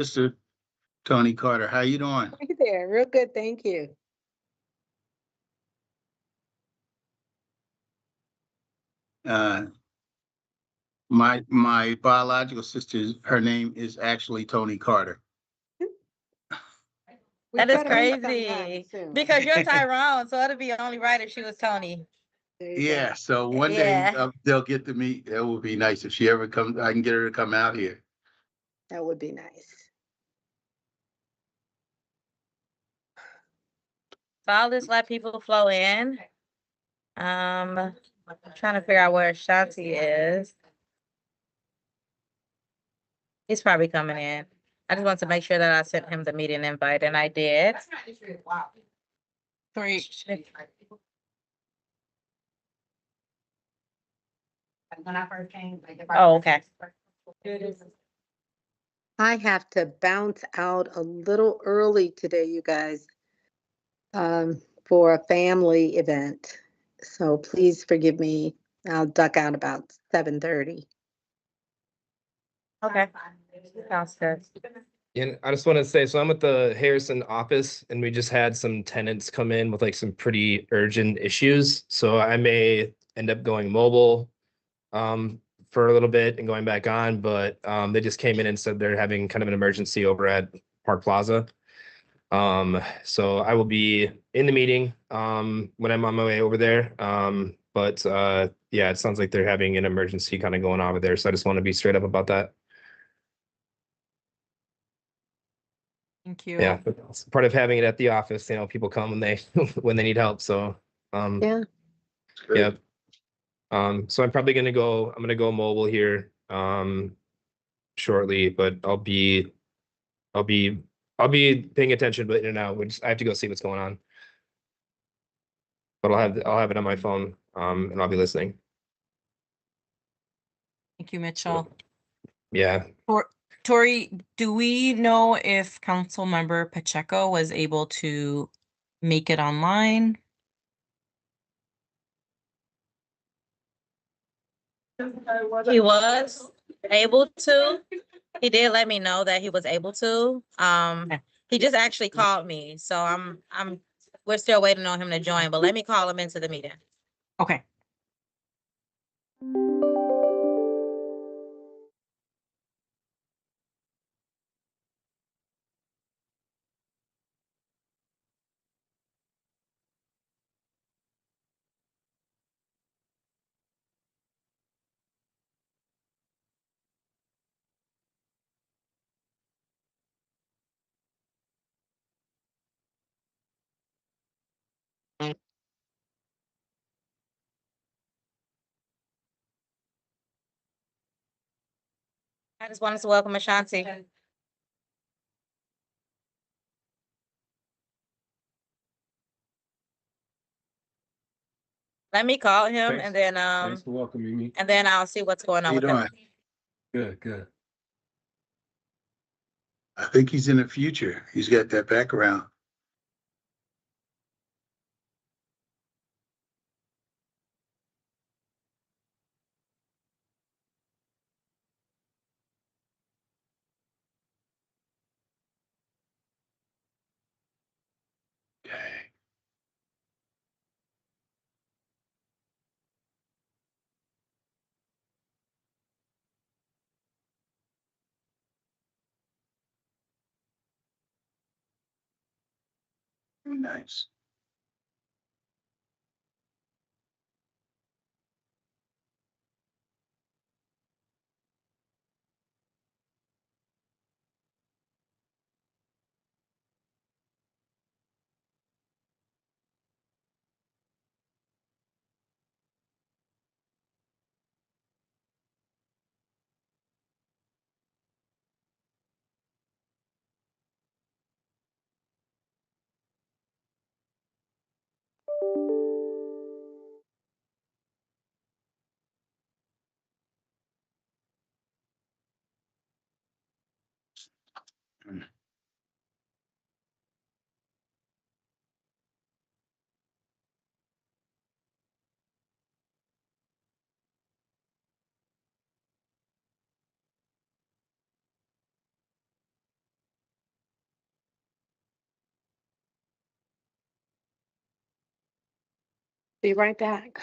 Mr. Tony Carter. How you doing? Hey there, real good, thank you. Uh, my biological sister, her name is actually Tony Carter. We That is better meet sometime crazy soon. because you're Tyrone, so it'd be only right if she was Tony. There you Yeah, go. so one day Yeah. they'll get to meet. It would be nice if she ever comes. I can get her to come out here. That would be nice. So I'll just let people flow in. I'm trying to figure out where Shanti is. He's probably coming in. I just want to make sure that I sent him the meeting invite, and I did. Sorry. When I first came, like, Oh, okay. I have to bounce out a little early today, you guys, for a family event. So please forgive me. I'll duck out about 7:30. Okay. Sounds good. And I just want to say, so I'm at the Harrison office and we just had some tenants come in with like some pretty urgent issues. So I may end up going mobile for a little bit and going back on, but they just came in and said they're having kind of an emergency over at Park Plaza. So I will be in the meeting when I'm on my way over there. But yeah, it sounds like they're having an emergency kind of going on over there. So I just want to be straight up about that. Thank you. Yeah, it's part of having it at the office. You know, people come when they when they need help. So Yeah, yeah. So I'm probably gonna go. I'm gonna go mobile here shortly, but I'll be I'll be paying attention, but in and out. I have to go see what's going on. But I'll have it on my phone and I'll be listening. Thank you, Mitchell. Yeah. Tori, do we know if council member Pacheco was able to make it online? He was able to. He did let me know that he was able to. He just actually called me, so we're still waiting on him to join, but let me call him into the meeting. Okay. I just wanted to welcome Ashanti. Let me call him Thanks. and then Thanks for welcoming me. and then I'll see what's going How on you with him. doing? Good, good. I think he's in the future. He's got that background. Okay. Very nice. Be right back.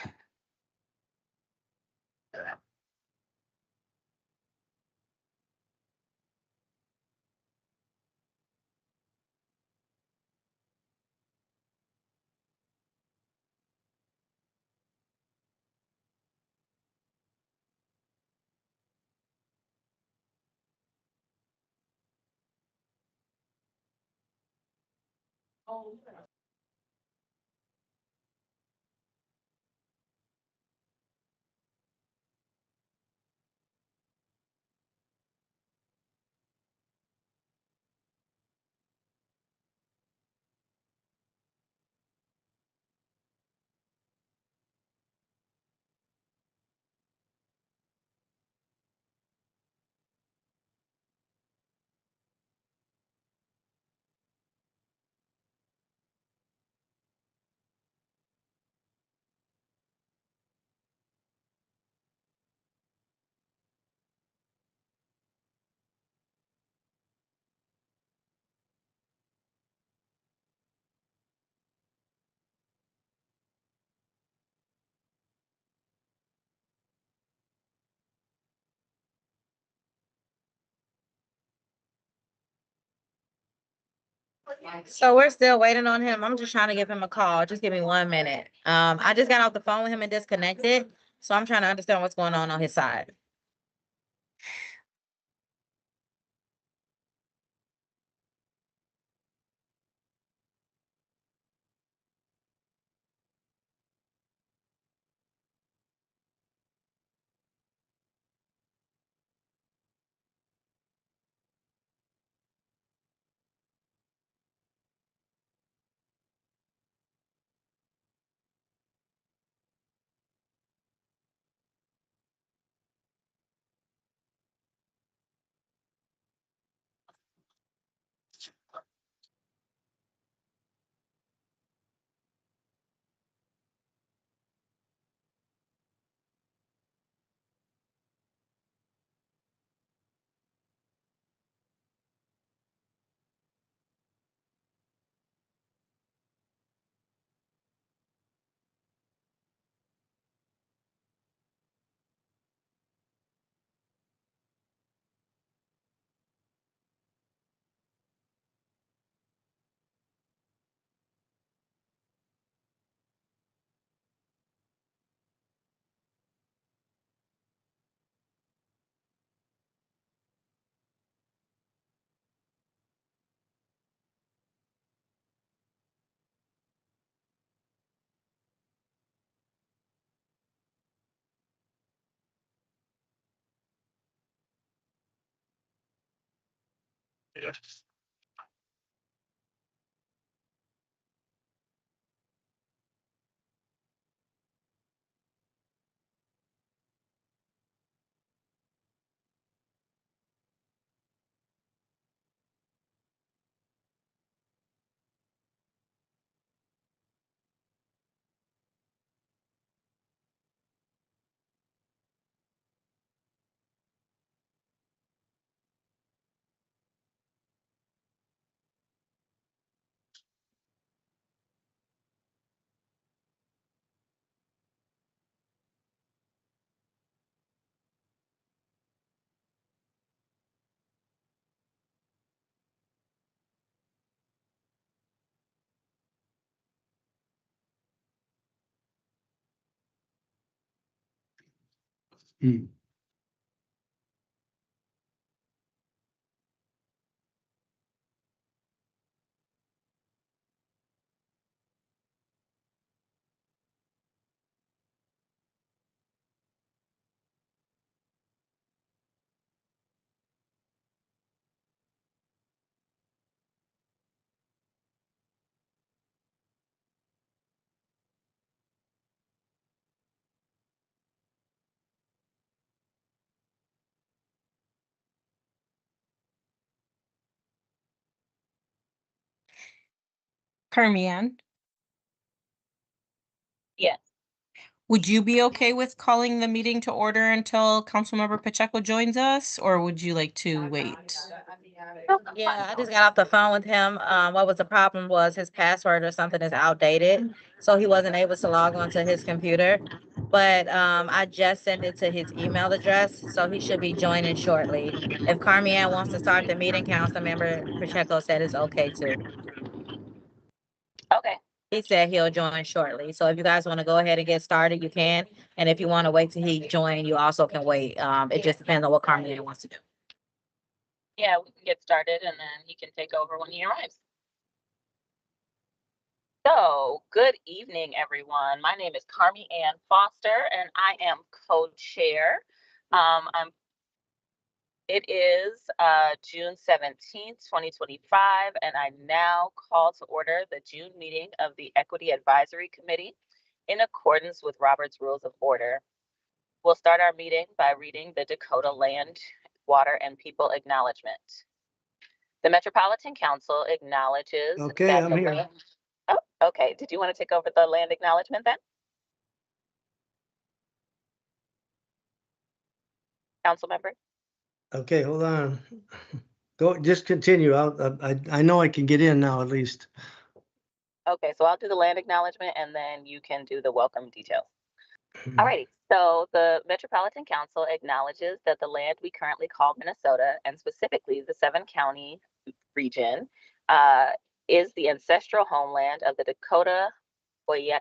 So we're still waiting on him. I'm just trying to give him a call. Just give me 1 minute. I just got off the phone with him and disconnected. So I'm trying to understand what's going on his side. Hmm. Carmian, Yes. Would you be okay with calling the meeting to order until Councilmember Pacheco joins us, or would you like to wait? Yeah, I just got off the phone with him. What was the problem was his password or something is outdated, so he wasn't able to log onto his computer. But I just sent it to his email address, so he should be joining shortly. If Carmian wants to start the meeting, Councilmember Pacheco said it's okay too. Okay. He said he'll join shortly. So if you guys want to go ahead and get started, you can. And if you want to wait till he join, you also can wait. It just depends on what Carmian wants to do. Yeah, we can get started and then he can take over when he arrives. So, good evening, everyone. My name is Carmi Ann Foster and I am co-chair. It is June 17th, 2025, and I now call to order the June meeting of the Equity Advisory Committee in accordance with Robert's Rules of Order. We'll start our meeting by reading the Dakota Land, Water, and People Acknowledgement. The Metropolitan Council acknowledges Okay, that I'm the here. land. Oh, okay. Did you want to take over the land acknowledgement then? Council member? Okay, hold on. Go, just continue. I know I can get in now at least. Okay, so I'll do the land acknowledgement and then you can do the welcome details. Alrighty, so the Metropolitan Council acknowledges that the land we currently call Minnesota, and specifically the 7-county region, is the ancestral homeland of the Dakota Oyate,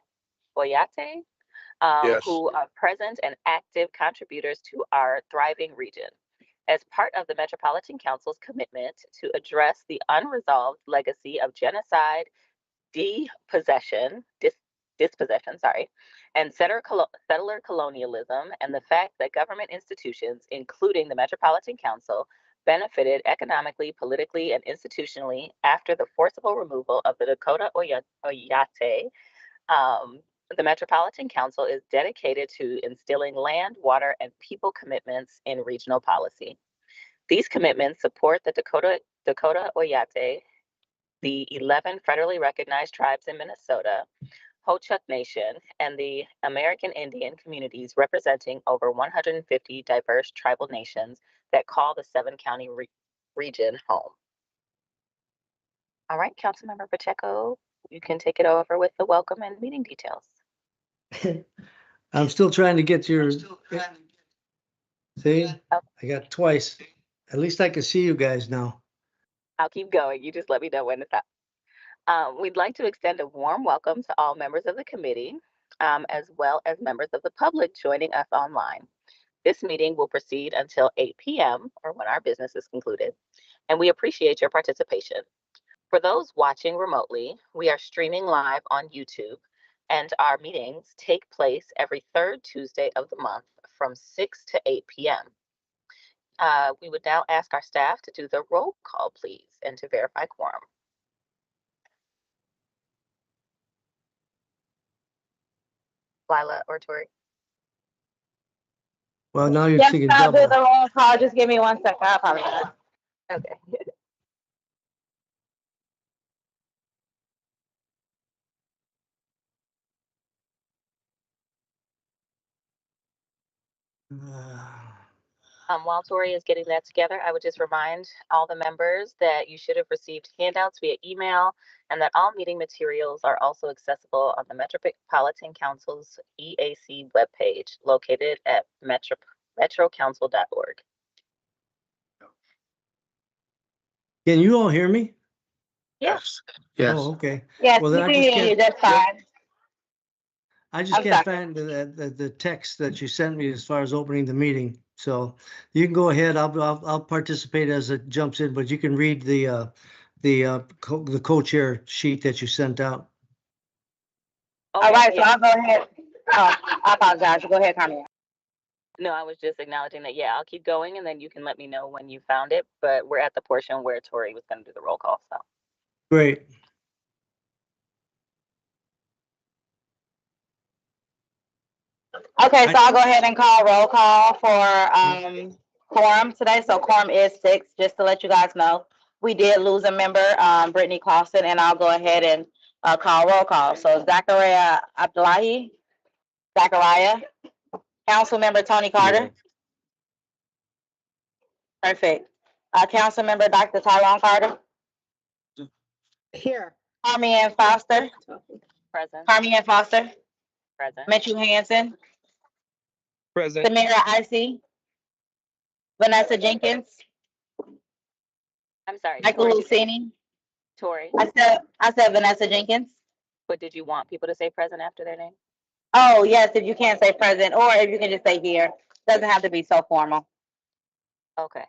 Yes. who are present and active contributors to our thriving region. As part of the Metropolitan Council's commitment to address the unresolved legacy of genocide, dispossession, and settler colonialism, and the fact that government institutions, including the Metropolitan Council, benefited economically, politically, and institutionally after the forcible removal of the Dakota Oyate, the Metropolitan Council is dedicated to instilling land, water, and people commitments in regional policy. These commitments support the Dakota Oyate, the 11 federally recognized tribes in Minnesota, Ho-Chunk Nation, and the American Indian communities representing over 150 diverse tribal nations that call the 7-county region home. All right, Councilmember Pacheco, you can take it over with the welcome and meeting details. I'm still trying to get your, see, Oh. I got twice. At least I can see you guys now. I'll keep going. You just let me know when to stop. We'd like to extend a warm welcome to all members of the committee, as well as members of the public joining us online. This meeting will proceed until 8 p.m. or when our business is concluded, and we appreciate your participation. For those watching remotely, we are streaming live on YouTube, and our meetings take place every third Tuesday of the month from 6 to 8 p.m. We would now ask our staff to do the roll call, please, and to verify quorum. Lila or Tori? Well, now you're Yes, singing I'll do the double. roll call. Just give me 1 second. I apologize. Okay. While Tori is getting that together, I would just remind all the members that you should have received handouts via email and that all meeting materials are also accessible on the Metropolitan Council's EAC webpage located at metrocouncil.org. Can you all hear me? Yes. Yes. Oh, okay. Yes, Well, we then can hear you. That's fine. I just I'm can't sorry. find the text that you sent me as far as opening the meeting. So you can go ahead. I'll participate as it jumps in, but you can read the co-chair sheet that you sent out. All right, so yeah. I'll go ahead. Oh, I apologize. Go ahead, Carmen. No, I was just acknowledging that, yeah, I'll keep going and then you can let me know when you found it, but we're at the portion where Tori was going to do the roll call, so. Great. Okay, so I'll go ahead and call roll call for quorum today. So quorum is 6, just to let you guys know. We did lose a member, Brittany Clausen, and I'll go ahead and call roll call. So Zachariah Abdullahi, Zachariah. Councilmember Tony Carter. Perfect. Councilmember Dr. Tyrone Carter. Here. Carmi Ann Foster. Present. Carmi Ann Foster. Present. Mitchell Hanson. Present. Samira Icy. Vanessa Jenkins. I'm sorry, Michael Tori. Lucini. Tori, I said Vanessa Jenkins. but did you want people to say present after their name? Oh, yes, if you can't say present, or if you can just say here. Doesn't have to be so formal. Okay.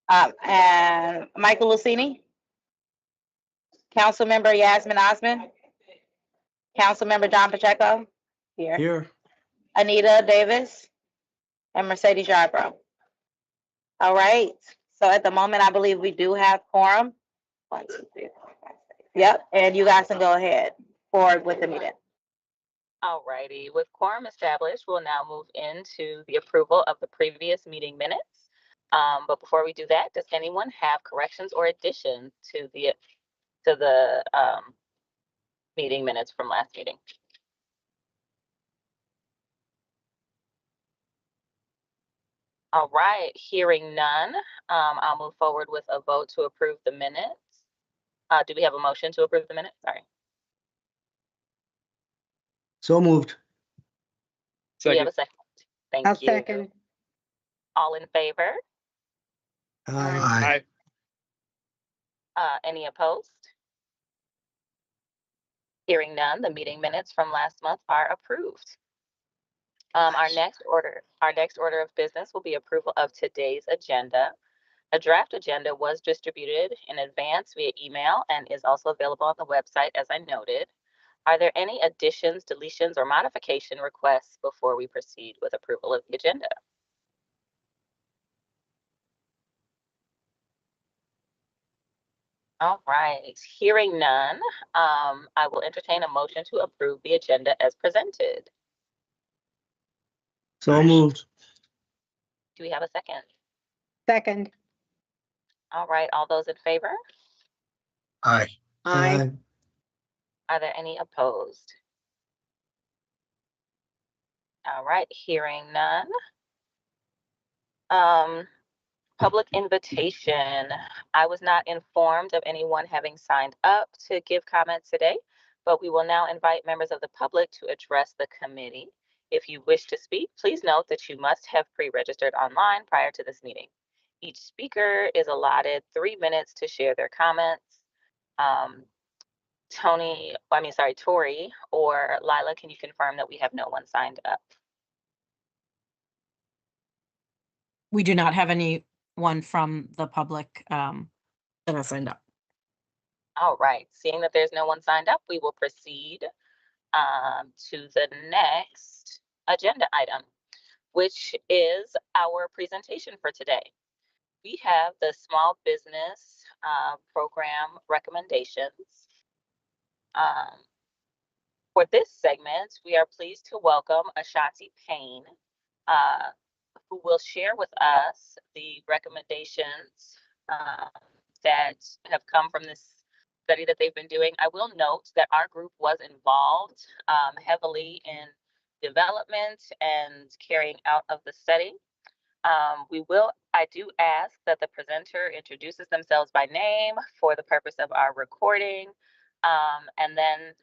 And Michael Lucini. Councilmember Yasmin Osman. Councilmember John Pacheco. Here. Here. Anita Davis. And Mercedes Yarbrough. All right. So at the moment, I believe we do have quorum. 1, 2, 3, 4, 5, 6. Yep, and you guys can go ahead forward with the meeting. All righty. With quorum established, we'll now move into the approval of the previous meeting minutes. But before we do that, does anyone have corrections or additions to the meeting minutes from last meeting? All right, hearing none, I'll move forward with a vote to approve the minutes. Do we have a motion to approve the minutes? Sorry. So moved. Do we have Second. a second? Thank I'll you. second. All in favor? Aye. Any opposed? Hearing none, the meeting minutes from last month are approved. Our next order of business will be approval of today's agenda. A draft agenda was distributed in advance via email and is also available on the website, as I noted. Are there any additions, deletions, or modification requests before we proceed with approval of the agenda? All right, hearing none, I will entertain a motion to approve the agenda as presented. So moved. Do we have a second? Second. All right, all those in favor? Aye. Aye. Are there any opposed? All right, hearing none. Public invitation. I was not informed of anyone having signed up to give comments today, but we will now invite members of the public to address the committee. If you wish to speak, please note that you must have pre-registered online prior to this meeting. Each speaker is allotted 3 minutes to share their comments. Tori or Lila, can you confirm that we have no one signed up? We do not have anyone from the public that has signed up. All right, seeing that there's no one signed up, we will proceed to the next agenda item, which is our presentation for today. We have the small business program recommendations. For this segment, we are pleased to welcome Ashanti Payne, who will share with us the recommendations that have come from this study that they've been doing. I will note that our group was involved heavily in development and carrying out of the study. I do ask that the presenter introduces themselves by name for the purpose of our recording. And then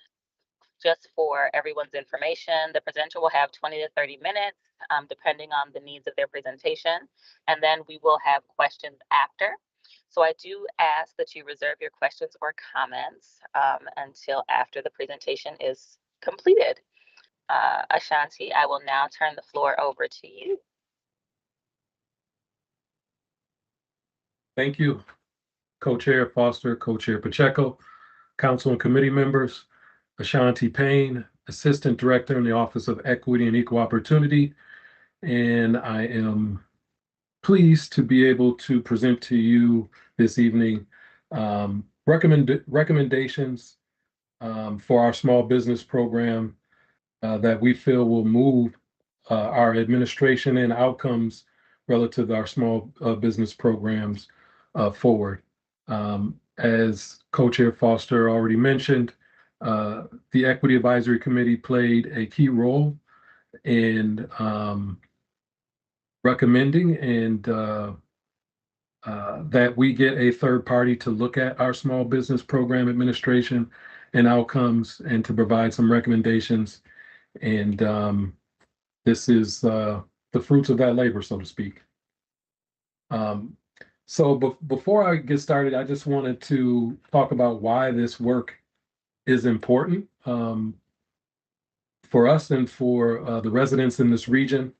just for everyone's information, the presenter will have 20 to 30 minutes, depending on the needs of their presentation. And then we will have questions after. So I do ask that you reserve your questions or comments until after the presentation is completed. Ashanti, I will now turn the floor over to you. Thank you, Co-Chair Foster, Co-Chair Pacheco, Council and Committee members, Ashanti Payne, Assistant Director in the Office of Equity and Equal Opportunity. And I am pleased to be able to present to you this evening recommendations for our small business program that we feel will move our administration and outcomes relative to our small business programs forward. As Co-Chair Foster already mentioned, the Equity Advisory Committee played a key role and recommending that we get a third party to look at our small business program administration and outcomes and to provide some recommendations. And this is the fruits of that labor, so to speak. So before I get started, I just wanted to talk about why this work is important for us and for the residents in this region.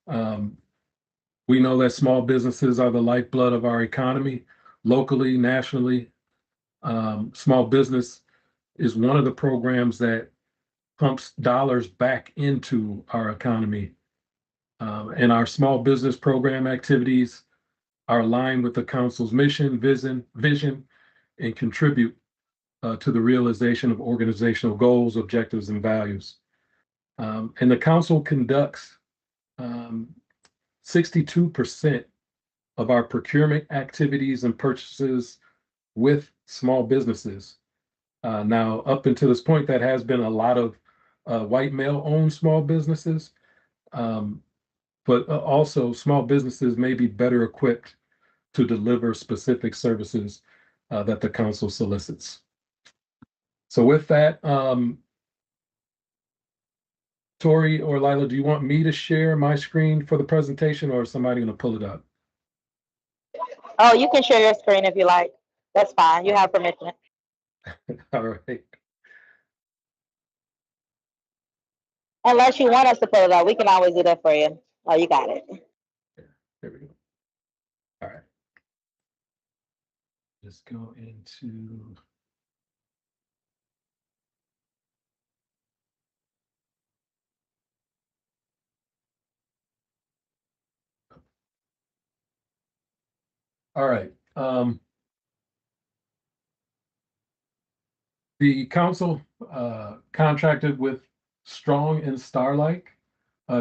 We know that small businesses are the lifeblood of our economy, locally, nationally. Small business is one of the programs that pumps dollars back into our economy. And our small business program activities are aligned with the council's mission, vision, and contribute to the realization of organizational goals, objectives, and values. And the council conducts 62% of our procurement activities and purchases with small businesses. Now, up until this point, that has been a lot of white male-owned small businesses, but also small businesses may be better equipped to deliver specific services that the council solicits. So with that, Tori or Lila, do you want me to share my screen for the presentation, or is somebody going to pull it up? Oh, you can share your screen if you like. That's fine. You have permission. All right. Unless you want us to pull it up, we can always do that for you. Oh, you got it. There we go. All right. Just go into. All right. The council contracted with Strong and Starlight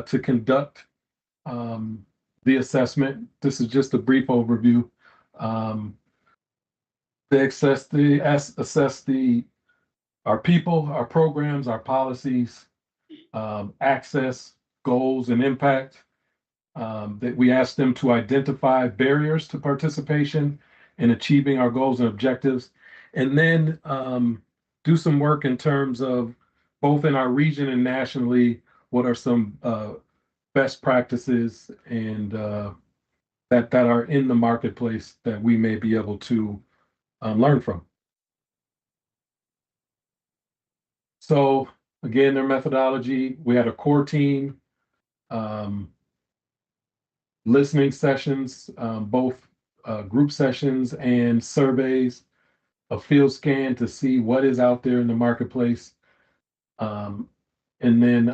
to conduct the assessment. This is just a brief overview. They assess our people, our programs, our policies, access, goals, and impact. That we asked them to identify barriers to participation in achieving our goals and objectives, and then do some work in terms of both in our region and nationally, what are some best practices and that are in the marketplace that we may be able to learn from. So again, their methodology, we had a core team, listening sessions, both group sessions and surveys, a field scan to see what is out there in the marketplace, and then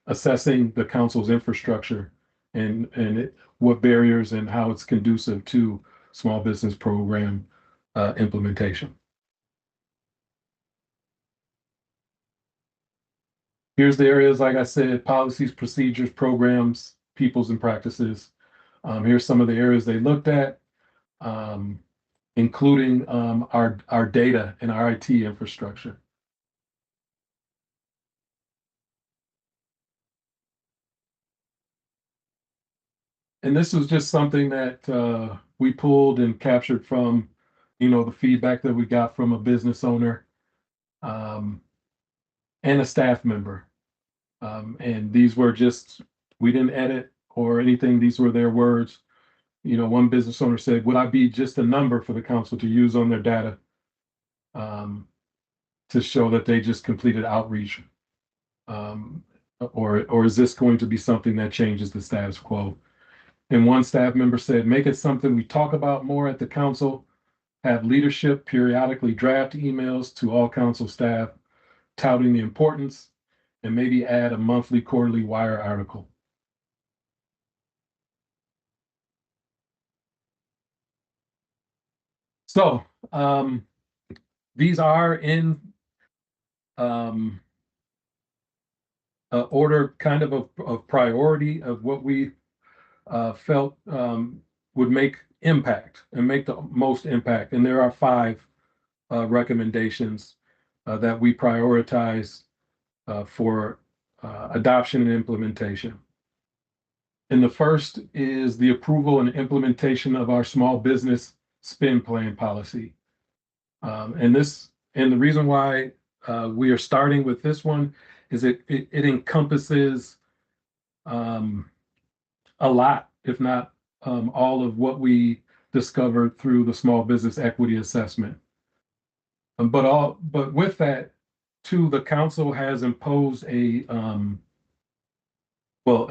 assessing the council's infrastructure and what barriers and how it's conducive to small business program implementation. Here's the areas, like I said, policies, procedures, programs, peoples, and practices. Here's some of the areas they looked at, including our data and our IT infrastructure. And this was just something that we pulled and captured from, the feedback that we got from a business owner and a staff member. And these were just, we didn't edit or anything. These were their words. One business owner said, would I be just a number for the council to use on their data to show that they just completed outreach? Or is this going to be something that changes the status quo? And one staff member said, make it something we talk about more at the council, have leadership periodically draft emails to all council staff, touting the importance, and maybe add a monthly, quarterly wire article. So these are in order kind of priority of what we felt would make impact and make the most impact. And there are 5 recommendations that we prioritize for adoption and implementation. And the first is the approval and implementation of our small business spend plan policy. And the reason why we are starting with this one is it encompasses a lot, if not all of what we discovered through the small business equity assessment. But with that, too, the council has imposed a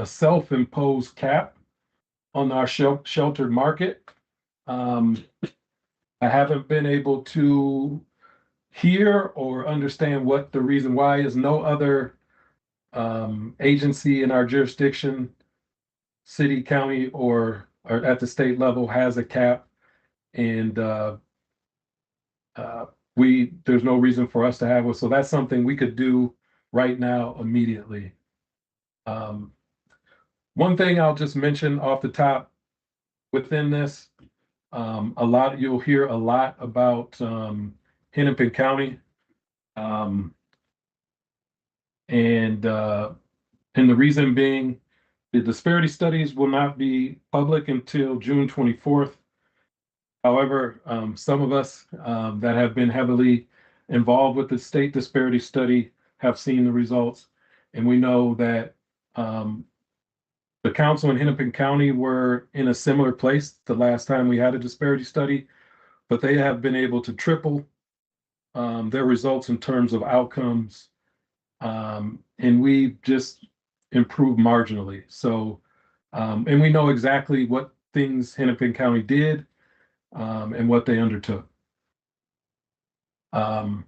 self-imposed cap on our sheltered market. I haven't been able to hear or understand what the reason why is. No other agency in our jurisdiction, city, county, or at the state level has a cap, and there's no reason for us to have one. So that's something we could do right now immediately. One thing I'll just mention off the top within this, you'll hear a lot about Hennepin County. And the reason being, the disparity studies will not be public until June 24th. However, some of us that have been heavily involved with the state disparity study have seen the results. And we know that the council in Hennepin County were in a similar place the last time we had a disparity study, but they have been able to triple their results in terms of outcomes. And we just improved marginally. So, and we know exactly what things Hennepin County did and what they undertook. So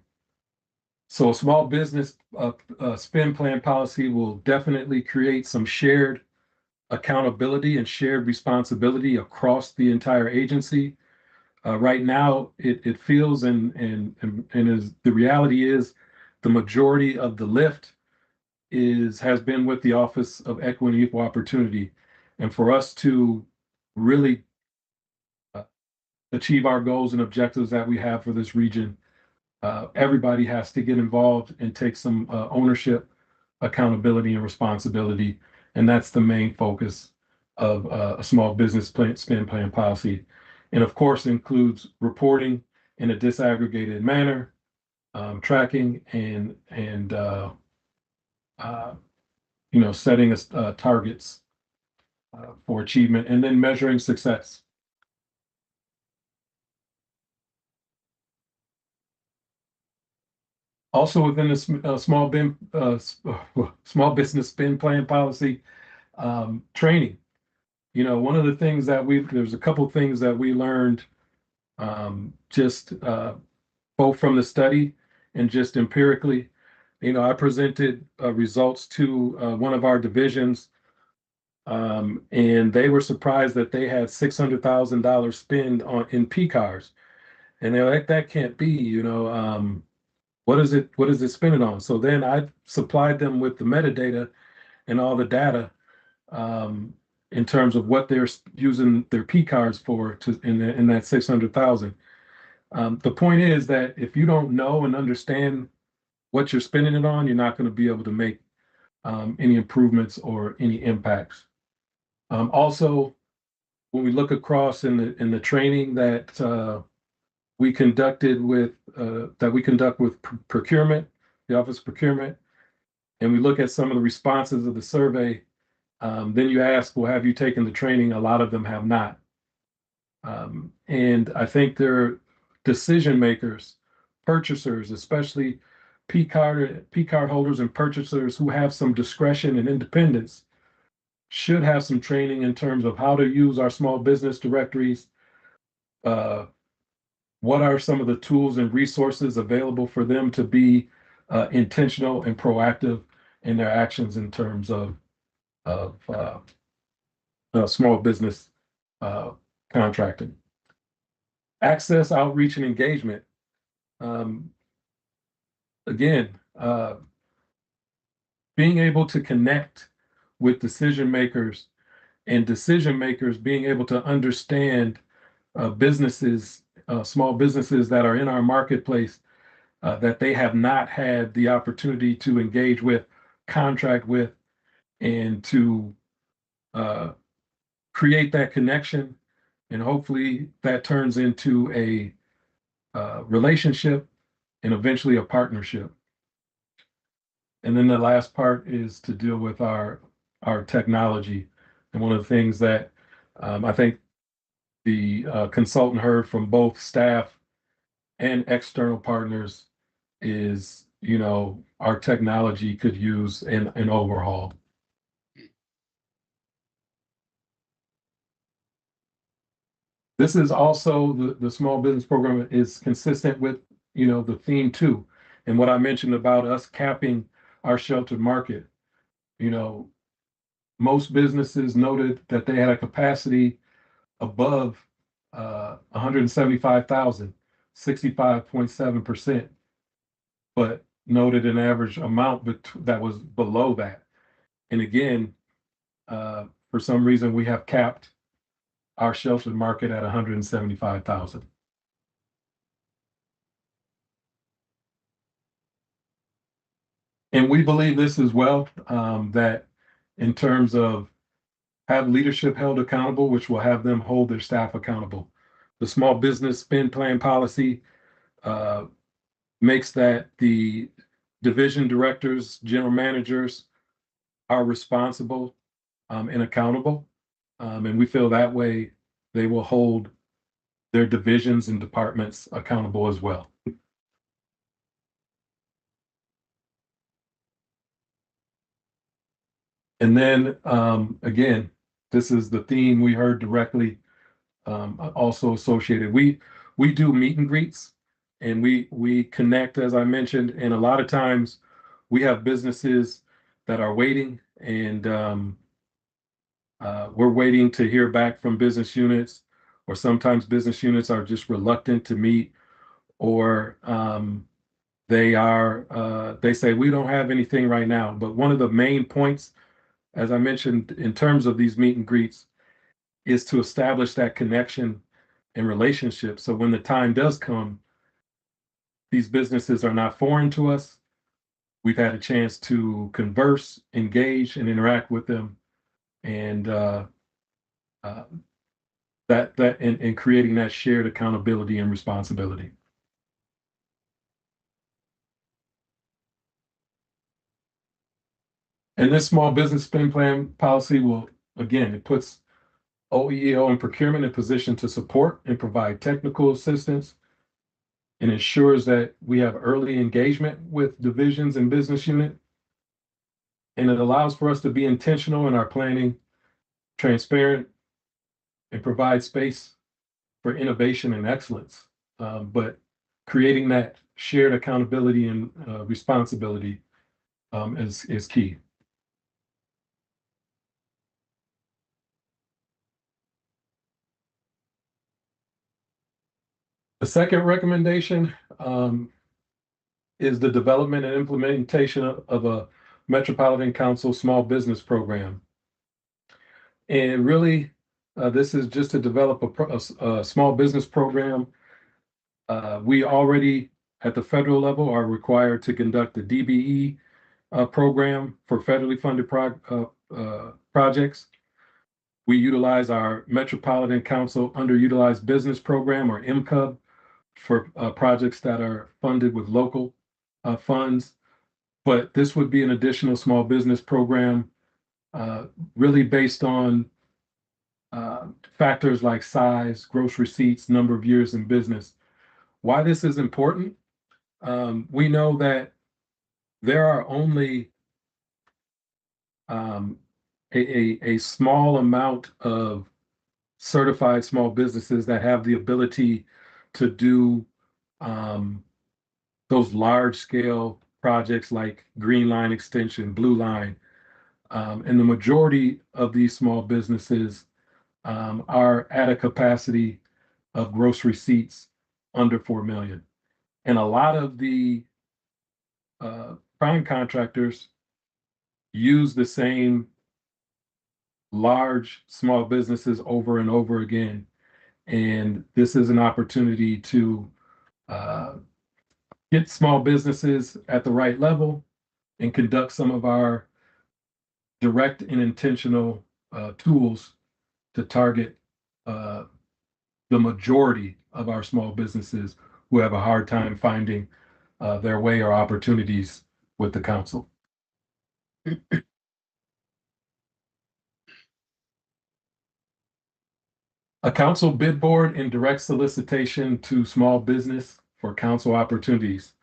a small business spend plan policy will definitely create some shared accountability and shared responsibility across the entire agency. Right now, it feels and is the reality is the majority of the lift has been with the Office of Equity and Equal Opportunity. And for us to really achieve our goals and objectives that we have for this region, everybody has to get involved and take some ownership, accountability, and responsibility. And that's the main focus of a small business spend plan policy. And of course, includes reporting in a disaggregated manner, tracking and setting targets for achievement, and then measuring success. Also within the small business spend plan policy, training. One of the things that there's a couple things that we learned both from the study and just empirically. I presented results to one of our divisions, and they were surprised that they had $600,000 spend in P cars, and they're like, "That can't be." What is it spending on? So then I supplied them with the metadata and all the data in terms of what they're using their P cards for in that 600,000. The point is that if you don't know and understand what you're spending it on, you're not going to be able to make any improvements or any impacts. Also, when we look across in the training that we conduct with procurement, the Office of Procurement, and we look at some of the responses of the survey, then you ask, well, have you taken the training? A lot of them have not. And I think they're decision makers, purchasers, especially P card holders and purchasers who have some discretion and independence, should have some training in terms of how to use our small business directories. What are some of the tools and resources available for them to be intentional and proactive in their actions in terms of small business contracting. Access, outreach, and engagement. Again, being able to connect with decision makers, and decision makers being able to understand businesses, small businesses that are in our marketplace that they have not had the opportunity to engage with contract with and to create that connection. And hopefully that turns into a relationship and eventually a partnership. And then the last part is to deal with our technology. And one of the things that I think the consultant heard from both staff and external partners is, our technology could use an overhaul. This is also the small business program is consistent with, the theme too. And what I mentioned about us capping our sheltered market, most businesses noted that they had a capacity above 175,000, 65.7%, but noted an average amount that was below that. And again, for some reason, we have capped our sheltered market at 175,000. And we believe this as well, that in terms of have leadership held accountable, which will have them hold their staff accountable. The small business spend plan policy makes that the division directors, general managers are responsible and accountable. And we feel that way they will hold their divisions and departments accountable as well. And then again, this is the theme we heard directly also associated. We do meet and greets and we connect, as I mentioned, and a lot of times we have businesses that are waiting and we're waiting to hear back from business units, or sometimes business units are just reluctant to meet, or they say we don't have anything right now. But one of the main points, as I mentioned, in terms of these meet and greets, is to establish that connection and relationship. So when the time does come, these businesses are not foreign to us. We've had a chance to converse, engage, and interact with them, and and creating that shared accountability and responsibility. And this small business spend plan policy will, again, it puts OEO and procurement in position to support and provide technical assistance, and ensures that we have early engagement with divisions and business unit. And it allows for us to be intentional in our planning, transparent, and provide space for innovation and excellence. But creating that shared accountability and responsibility is key. The second recommendation is the development and implementation of a Metropolitan Council small business program. And really, this is just to develop a small business program. We already, at the federal level, are required to conduct the DBE program for federally funded projects. We utilize our Metropolitan Council Underutilized Business Program, or MCUB, for projects that are funded with local funds. But this would be an additional small business program, really based on factors like size, gross receipts, number of years in business. Why this is important? We know that there are only a small amount of certified small businesses that have the ability to do those large scale projects like Green Line Extension, Blue Line. And the majority of these small businesses are at a capacity of gross receipts under 4 million. And a lot of the prime contractors use the same large small businesses over and over again. And this is an opportunity to get small businesses at the right level and conduct some of our direct and intentional tools to target the majority of our small businesses who have a hard time finding their way or opportunities with the council. A council bid board and direct solicitation to small business for council opportunities.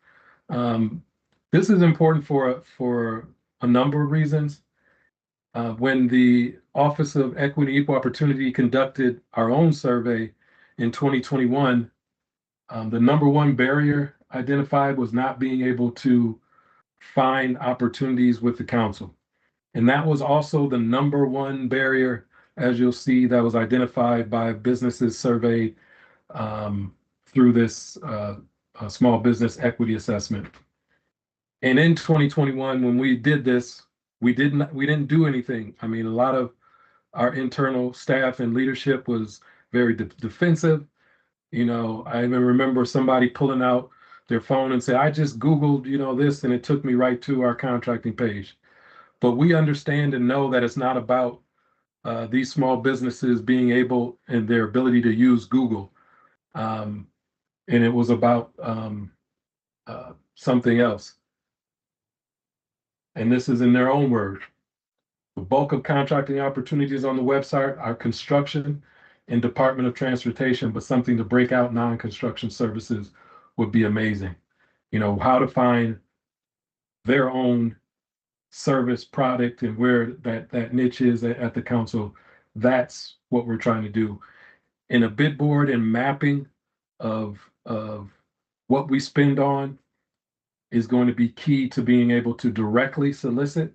This is important for a number of reasons. When the Office of Equity and Equal Opportunity conducted our own survey in 2021, the number one barrier identified was not being able to find opportunities with the council. And that was also the number one barrier, as you'll see, that was identified by businesses surveyed through this small business equity assessment. And in 2021, when we did this, we didn't do anything. I mean, a lot of our internal staff and leadership was very defensive. You know, I even remember somebody pulling out their phone and say, I just Googled, you know, this, and it took me right to our contracting page. But we understand and know that it's not about these small businesses being able and their ability to use Google. And it was about something else. And this is in their own words. The bulk of contracting opportunities on the website are construction and Department of Transportation, but something to break out non-construction services would be amazing. You know, how to find their own service product and where that niche is at the council. That's what we're trying to do. In a bid board and mapping of what we spend on is going to be key to being able to directly solicit,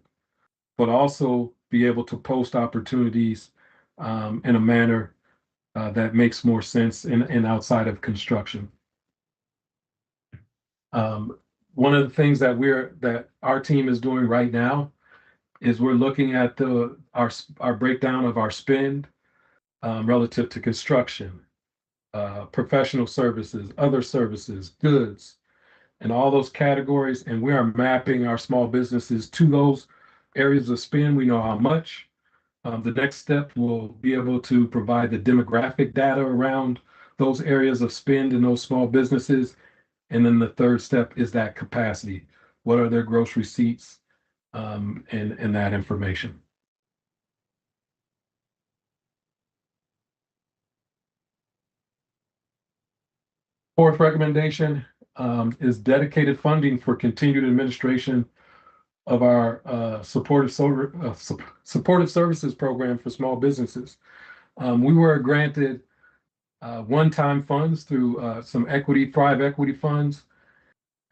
but also be able to post opportunities in a manner that makes more sense in outside of construction. One of the things that our team is doing right now is we're looking at our breakdown of our spend relative to construction, professional services, other services, goods, and all those categories. And we are mapping our small businesses to those areas of spend. We know how much. The next step will be able to provide the demographic data around those areas of spend in those small businesses. And then the third step is that capacity. What are their gross receipts and that information? Fourth recommendation is dedicated funding for continued administration of our supportive services program for small businesses. We were granted one-time funds through some Thrive Equity funds,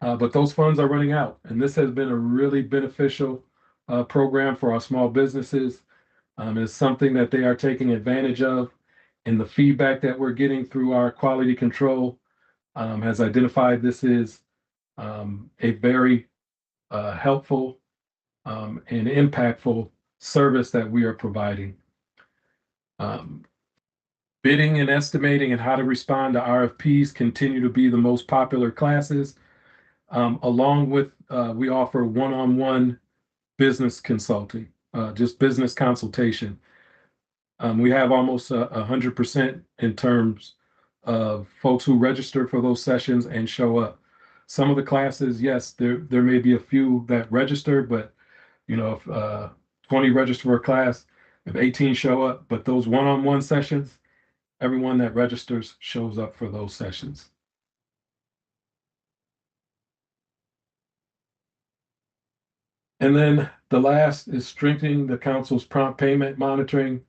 but those funds are running out. And this has been a really beneficial program for our small businesses. It's something that they are taking advantage of. And the feedback that we're getting through our quality control has identified this is a very helpful and impactful service that we are providing. Bidding and estimating and how to respond to RFPs continue to be the most popular classes. Along with, we offer one-on-one business consulting, just business consultation. We have almost 100% in terms of folks who register for those sessions and show up. Some of the classes, yes, there may be a few that register, but you know, if 20 register for a class, if 18 show up, but those one-on-one sessions, everyone that registers shows up for those sessions. And then the last is strengthening the council's prompt payment monitoring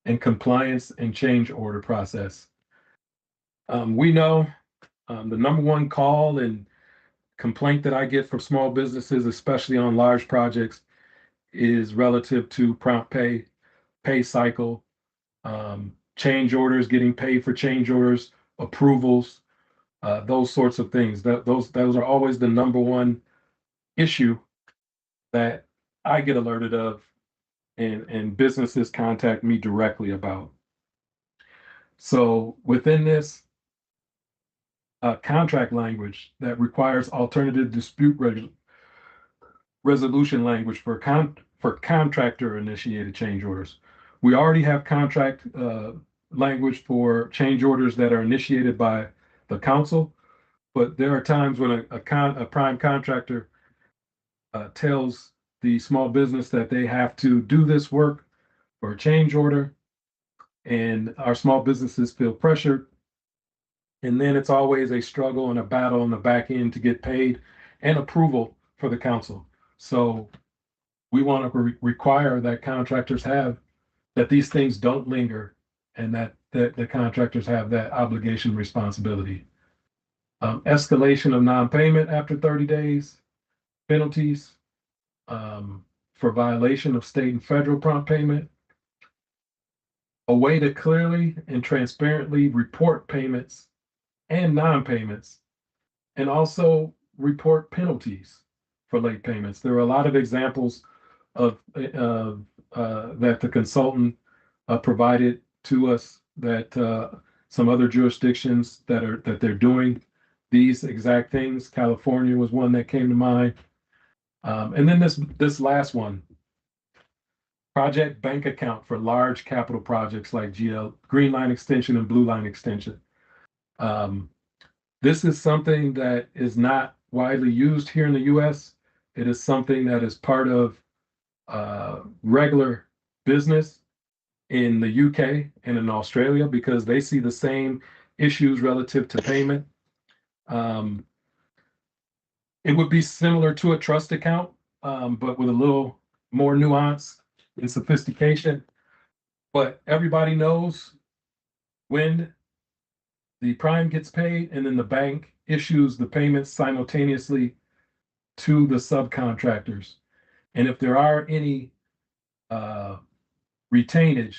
and compliance and change order process. We know the number one call and complaint that I get from small businesses, especially on large projects, is relative to prompt pay cycle, change orders, getting paid for change orders, approvals, those sorts of things. Those are always the number one issue that I get alerted of and businesses contact me directly about. So within this contract language that requires alternative dispute resolution language for contractor initiated change orders. We already have contract language for change orders that are initiated by the council, but there are times when a prime contractor tells the small business that they have to do this work for a change order, and our small businesses feel pressured. And then it's always a struggle and a battle on the back end to get paid and approval for the council. So we want to require that contractors have, that these things don't linger, and that the contractors have that obligation responsibility. Escalation of non-payment after 30 days, penalties for violation of state and federal prompt payment, a way to clearly and transparently report payments and non-payments, and also report penalties for late payments. There are a lot of examples of that the consultant provided to us, that some other jurisdictions that they're doing these exact things. California was one that came to mind. And then this last one, project bank account for large capital projects like Green Line Extension and Blue Line Extension. This is something that is not widely used here in the US. It is something that is part of regular business in the UK and in Australia, because they see the same issues relative to payment. It would be similar to a trust account, but with a little more nuance and sophistication. But everybody knows when the prime gets paid, and then the bank issues the payments simultaneously to the subcontractors. And if there are any retainage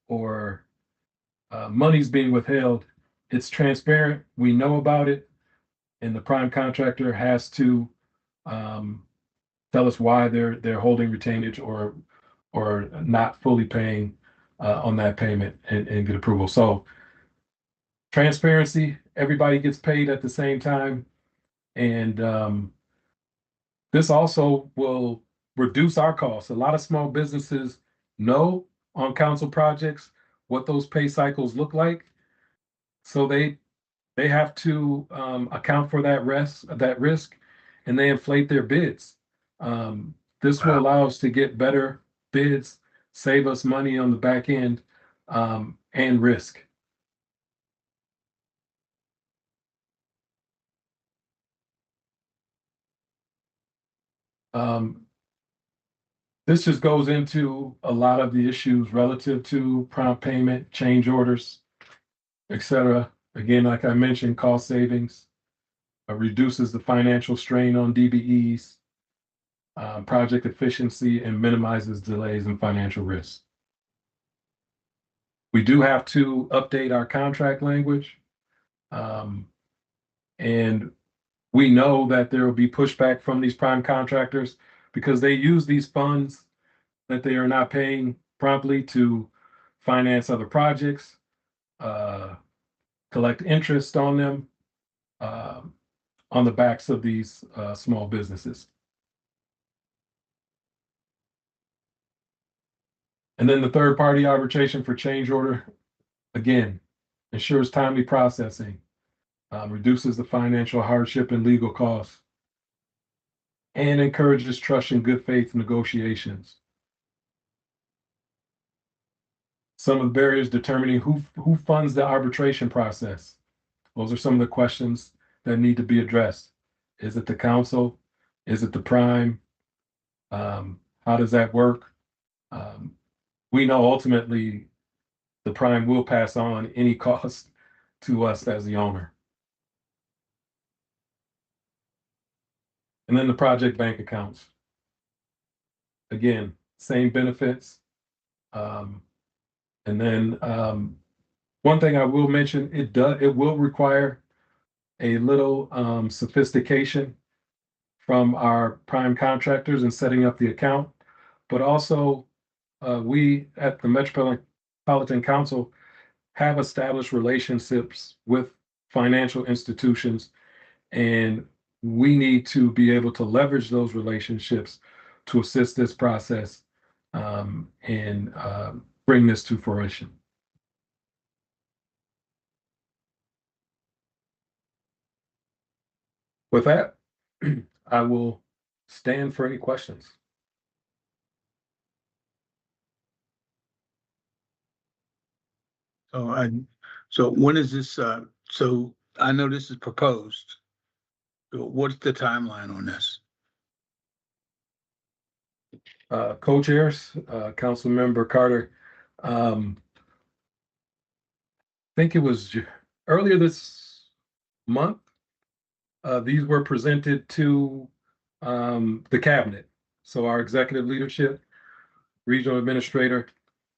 or monies being withheld, it's transparent. We know about it, and the prime contractor has to tell us why they're holding retainage or not fully paying on that payment, and get approval. So transparency, everybody gets paid at the same time, and this also will reduce our costs. A lot of small businesses know on council projects what those pay cycles look like, so they have to account for that risk, and they inflate their bids. This will allow us to get better bids, save us money on the back end, and risk. This just goes into a lot of the issues relative to prompt payment, change orders, etc. Again, like I mentioned, cost savings, reduces the financial strain on DBEs, project efficiency, and minimizes delays and financial risks. We do have to update our contract language, and we know that there will be pushback from these prime contractors because they use these funds that they are not paying promptly to finance other projects, collect interest on them, on the backs of these small businesses. And then the third party arbitration for change order, again, ensures timely processing, reduces the financial hardship and legal costs, and encourages trust and good faith negotiations. Some of the barriers determining who funds the arbitration process. Those are some of the questions that need to be addressed. Is it the council? Is it the prime? How does that work? We know ultimately the prime will pass on any cost to us as the owner. And then the project bank accounts. Again, same benefits. And then one thing I will mention, it will require a little sophistication from our prime contractors in setting up the account, but also we at the Metropolitan Council have established relationships with financial institutions, and we need to be able to leverage those relationships to assist this process and bring this to fruition. With that, I will stand for any questions. So when is this, so I know this is proposed. So what's the timeline on this? Co-chairs, Councilmember Carter, I think it was earlier this month. These were presented to the cabinet. So our executive leadership, regional administrator,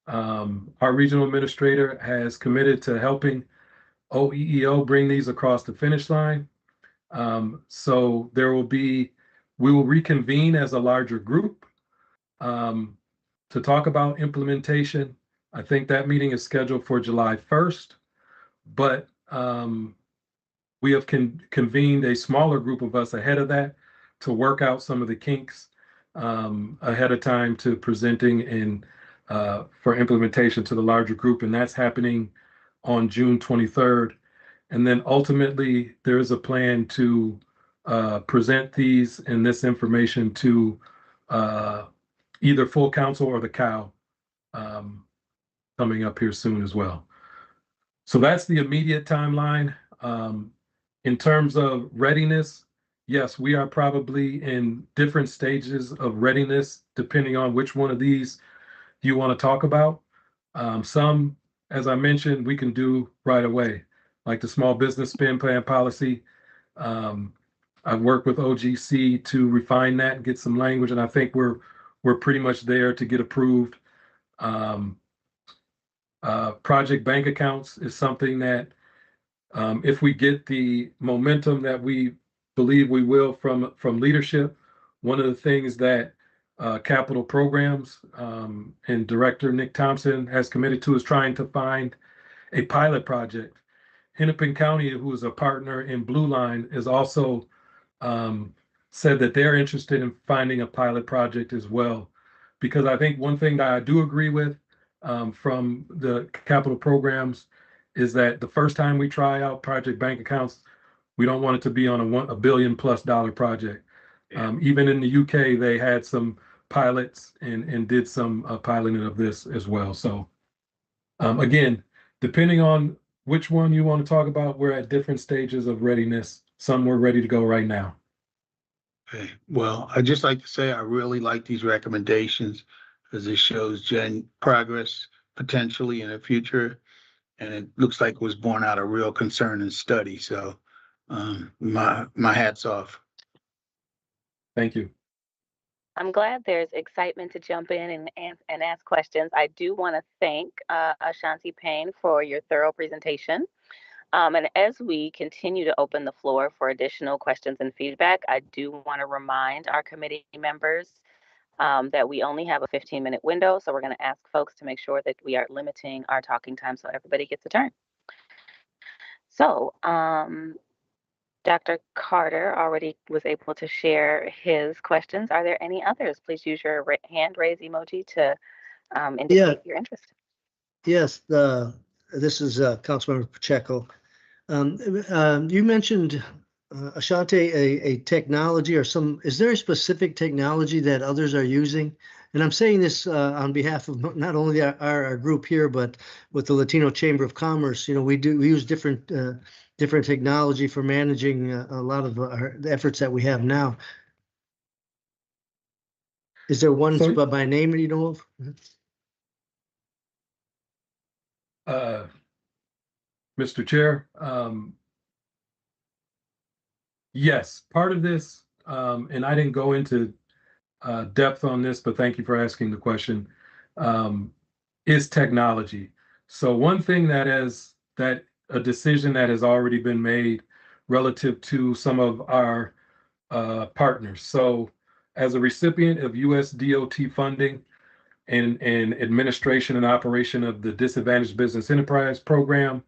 our regional administrator has committed to helping OEEO bring these across the finish line. So we will reconvene as a larger group to talk about implementation. I think that meeting is scheduled for July 1st, but we have convened a smaller group of us ahead of that to work out some of the kinks ahead of time to presenting and for implementation to the larger group. And that's happening on June 23rd. And then ultimately, there is a plan to present these and this information to either full council or the COW coming up here soon as well. So that's the immediate timeline. In terms of readiness, yes, we are probably in different stages of readiness, depending on which one of these you want to talk about. Some, as I mentioned, we can do right away, like the small business spend plan policy. I've worked with OGC to refine that and get some language, and I think we're pretty much there to get approved. Project bank accounts is something that if we get the momentum that we believe we will from leadership, one of the things that capital programs and Director Nick Thompson has committed to is trying to find a pilot project. Hennepin County, who is a partner in Blue Line, is also said that they're interested in finding a pilot project as well. Because I think one thing that I do agree with from the capital programs is that the first time we try out project bank accounts, we don't want it to be on a $1 billion+ project. Even in the UK, they had some pilots and did some piloting of this as well. So again, depending on which one you want to talk about, we're at different stages of readiness. Some we're ready to go right now. Okay, well, I'd just like to say I really like these recommendations because it shows progress potentially in the future. And it looks like it was born out of real concern and study. So my hat's off. Thank you. I'm glad there's excitement to jump in and ask questions. I do want to thank Ashanti Payne for your thorough presentation. And as we continue to open the floor for additional questions and feedback, I do want to remind our committee members that we only have a 15-minute window. So we're going to ask folks to make sure that we are limiting our talking time so everybody gets a turn. So Dr. Carter already was able to share his questions. Are there any others? Please use your hand raise emoji to indicate your interest. Yes, this is Councilmember Pacheco. You mentioned, Ashanti, a technology or is there a specific technology that others are using? And I'm saying this on behalf of not only our group here, but with the Latino Chamber of Commerce. You know, we use different technology for managing a lot of the efforts that we have now. Is there one by name that you know of? Mr. Chair, yes, part of this, and I didn't go into depth on this, but thank you for asking the question, is technology. So one thing a decision that has already been made relative to some of our partners. So as a recipient of US DOT funding and administration and operation of the Disadvantaged Business Enterprise Program,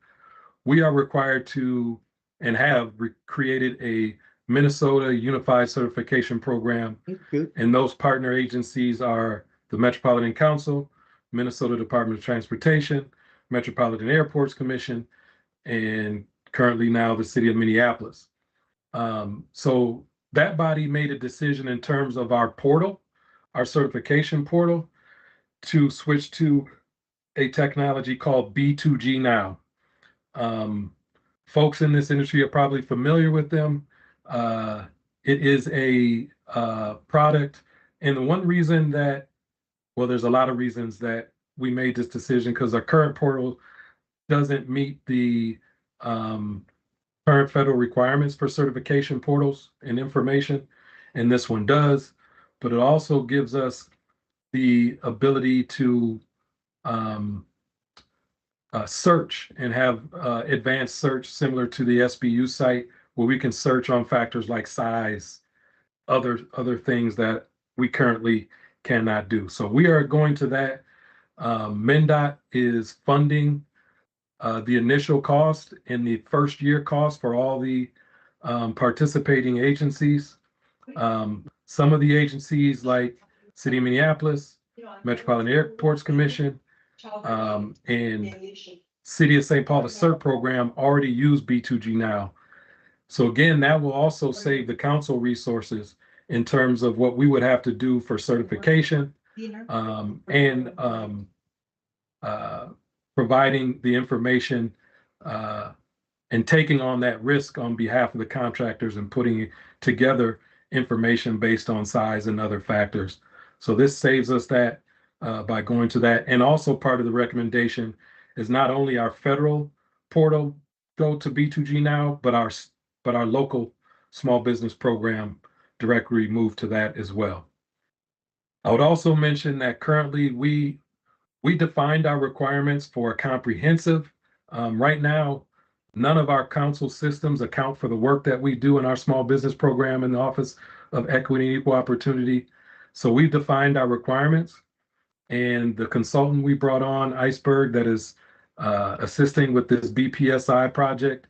we are required to and have created a Minnesota Unified Certification Program. Good. And those partner agencies are the Metropolitan Council, Minnesota Department of Transportation, Metropolitan Airports Commission, and currently now the city of Minneapolis. So that body made a decision in terms of our portal, our certification portal, to switch to a technology called B2G Now. Folks in this industry are probably familiar with them. It is a product, and the one reason that, well, there's a lot of reasons that we made this decision, because our current portal doesn't meet the current federal requirements for certification portals and information, and this one does. But it also gives us the ability to search and have advanced search similar to the SBU site, where we can search on factors like size, other things that we currently cannot do. So we are going to that. MnDOT is funding the initial cost and the first year cost for all the participating agencies. Some of the agencies like City of Minneapolis, Metropolitan Airports Commission, and City of St. Paul, the CERT program, already use B2G Now. So again, that will also save the council resources in terms of what we would have to do for certification, and providing the information and taking on that risk on behalf of the contractors and putting together information based on size and other factors. So this saves us that by going to that. And also part of the recommendation is not only our federal portal go to B2G Now, but our local small business program directory move to that as well. I would also mention that currently we defined our requirements for a comprehensive. Right now, none of our council systems account for the work that we do in our small business program in the Office of Equity and Equal Opportunity. So we've defined our requirements, and the consultant we brought on, Iceberg, that is assisting with this BPSI project,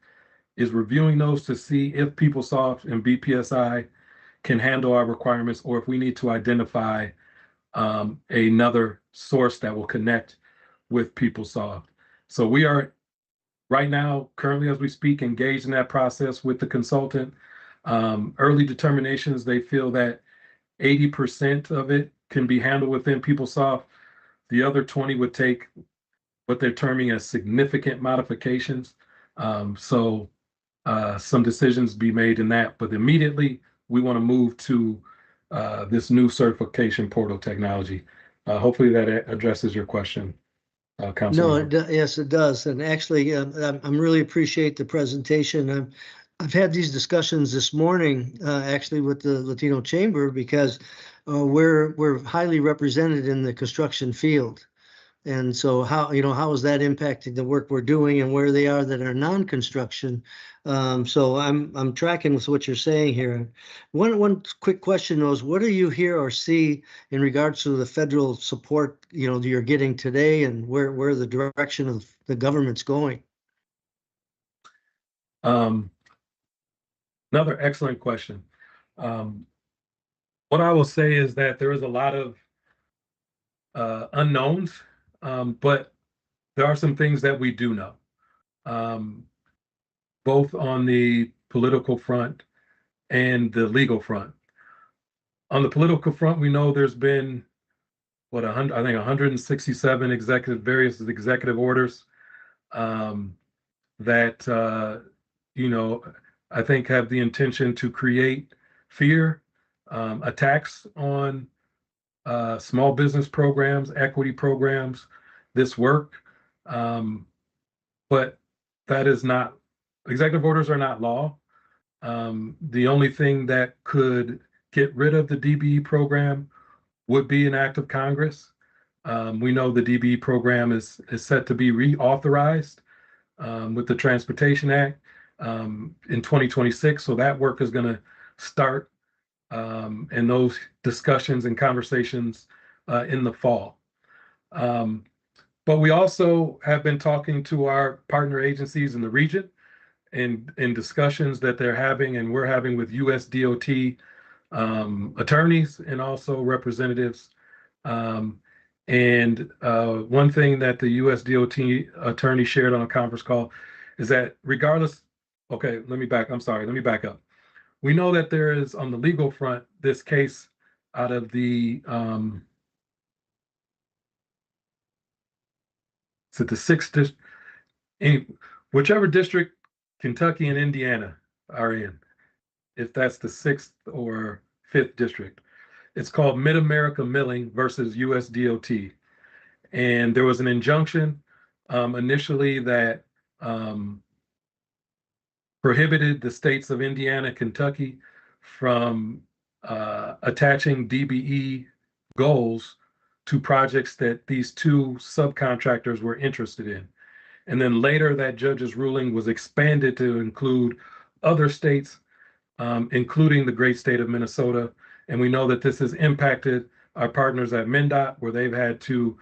is reviewing those to see if PeopleSoft and BPSI can handle our requirements, or if we need to identify another source that will connect with PeopleSoft. So we are right now, currently as we speak, engaged in that process with the consultant. Early determinations, they feel that 80% of it can be handled within PeopleSoft. The other 20 would take what they're terming as significant modifications. So some decisions be made in that, but immediately we want to move to this new certification portal technology. Hopefully that addresses your question, Councilman. No, yes, it does. And actually, I'm really appreciate the presentation. I've had these discussions this morning, actually with the Latino Chamber, because we're highly represented in the construction field. And so how is that impacting the work we're doing and where they are that are non-construction? So I'm tracking with what you're saying here. One quick question though is, what do you hear or see in regards to the federal support, you're getting today, and where the direction of the government's going? Another excellent question. What I will say is that there is a lot of unknowns, but there are some things that we do know, both on the political front and the legal front. On the political front, we know there's been I think 167 various executive orders that I think have the intention to create fear, attacks on small business programs, equity programs, this work. But that is not, executive orders are not law. The only thing that could get rid of the DBE program would be an act of Congress. We know the DBE program is set to be reauthorized with the Transportation Act in 2026. So that work is going to start, and those discussions and conversations in the fall. But we also have been talking to our partner agencies in the region, in discussions that they're having and we're having with USDOT attorneys and also representatives. One thing that the USDOT attorney shared on a conference call is that regardless, okay, let me back up. We know that there is on the legal front, this case out of the, is it the sixth district? Whichever district Kentucky and Indiana are in, if that's the sixth or fifth district. It's called Mid-America Milling versus USDOT. And there was an injunction initially that prohibited the states of Indiana, Kentucky from attaching DBE goals to projects that these two subcontractors were interested in. And then later that judge's ruling was expanded to include other states, including the great state of Minnesota. And we know that this has impacted our partners at MnDOT, where they've had to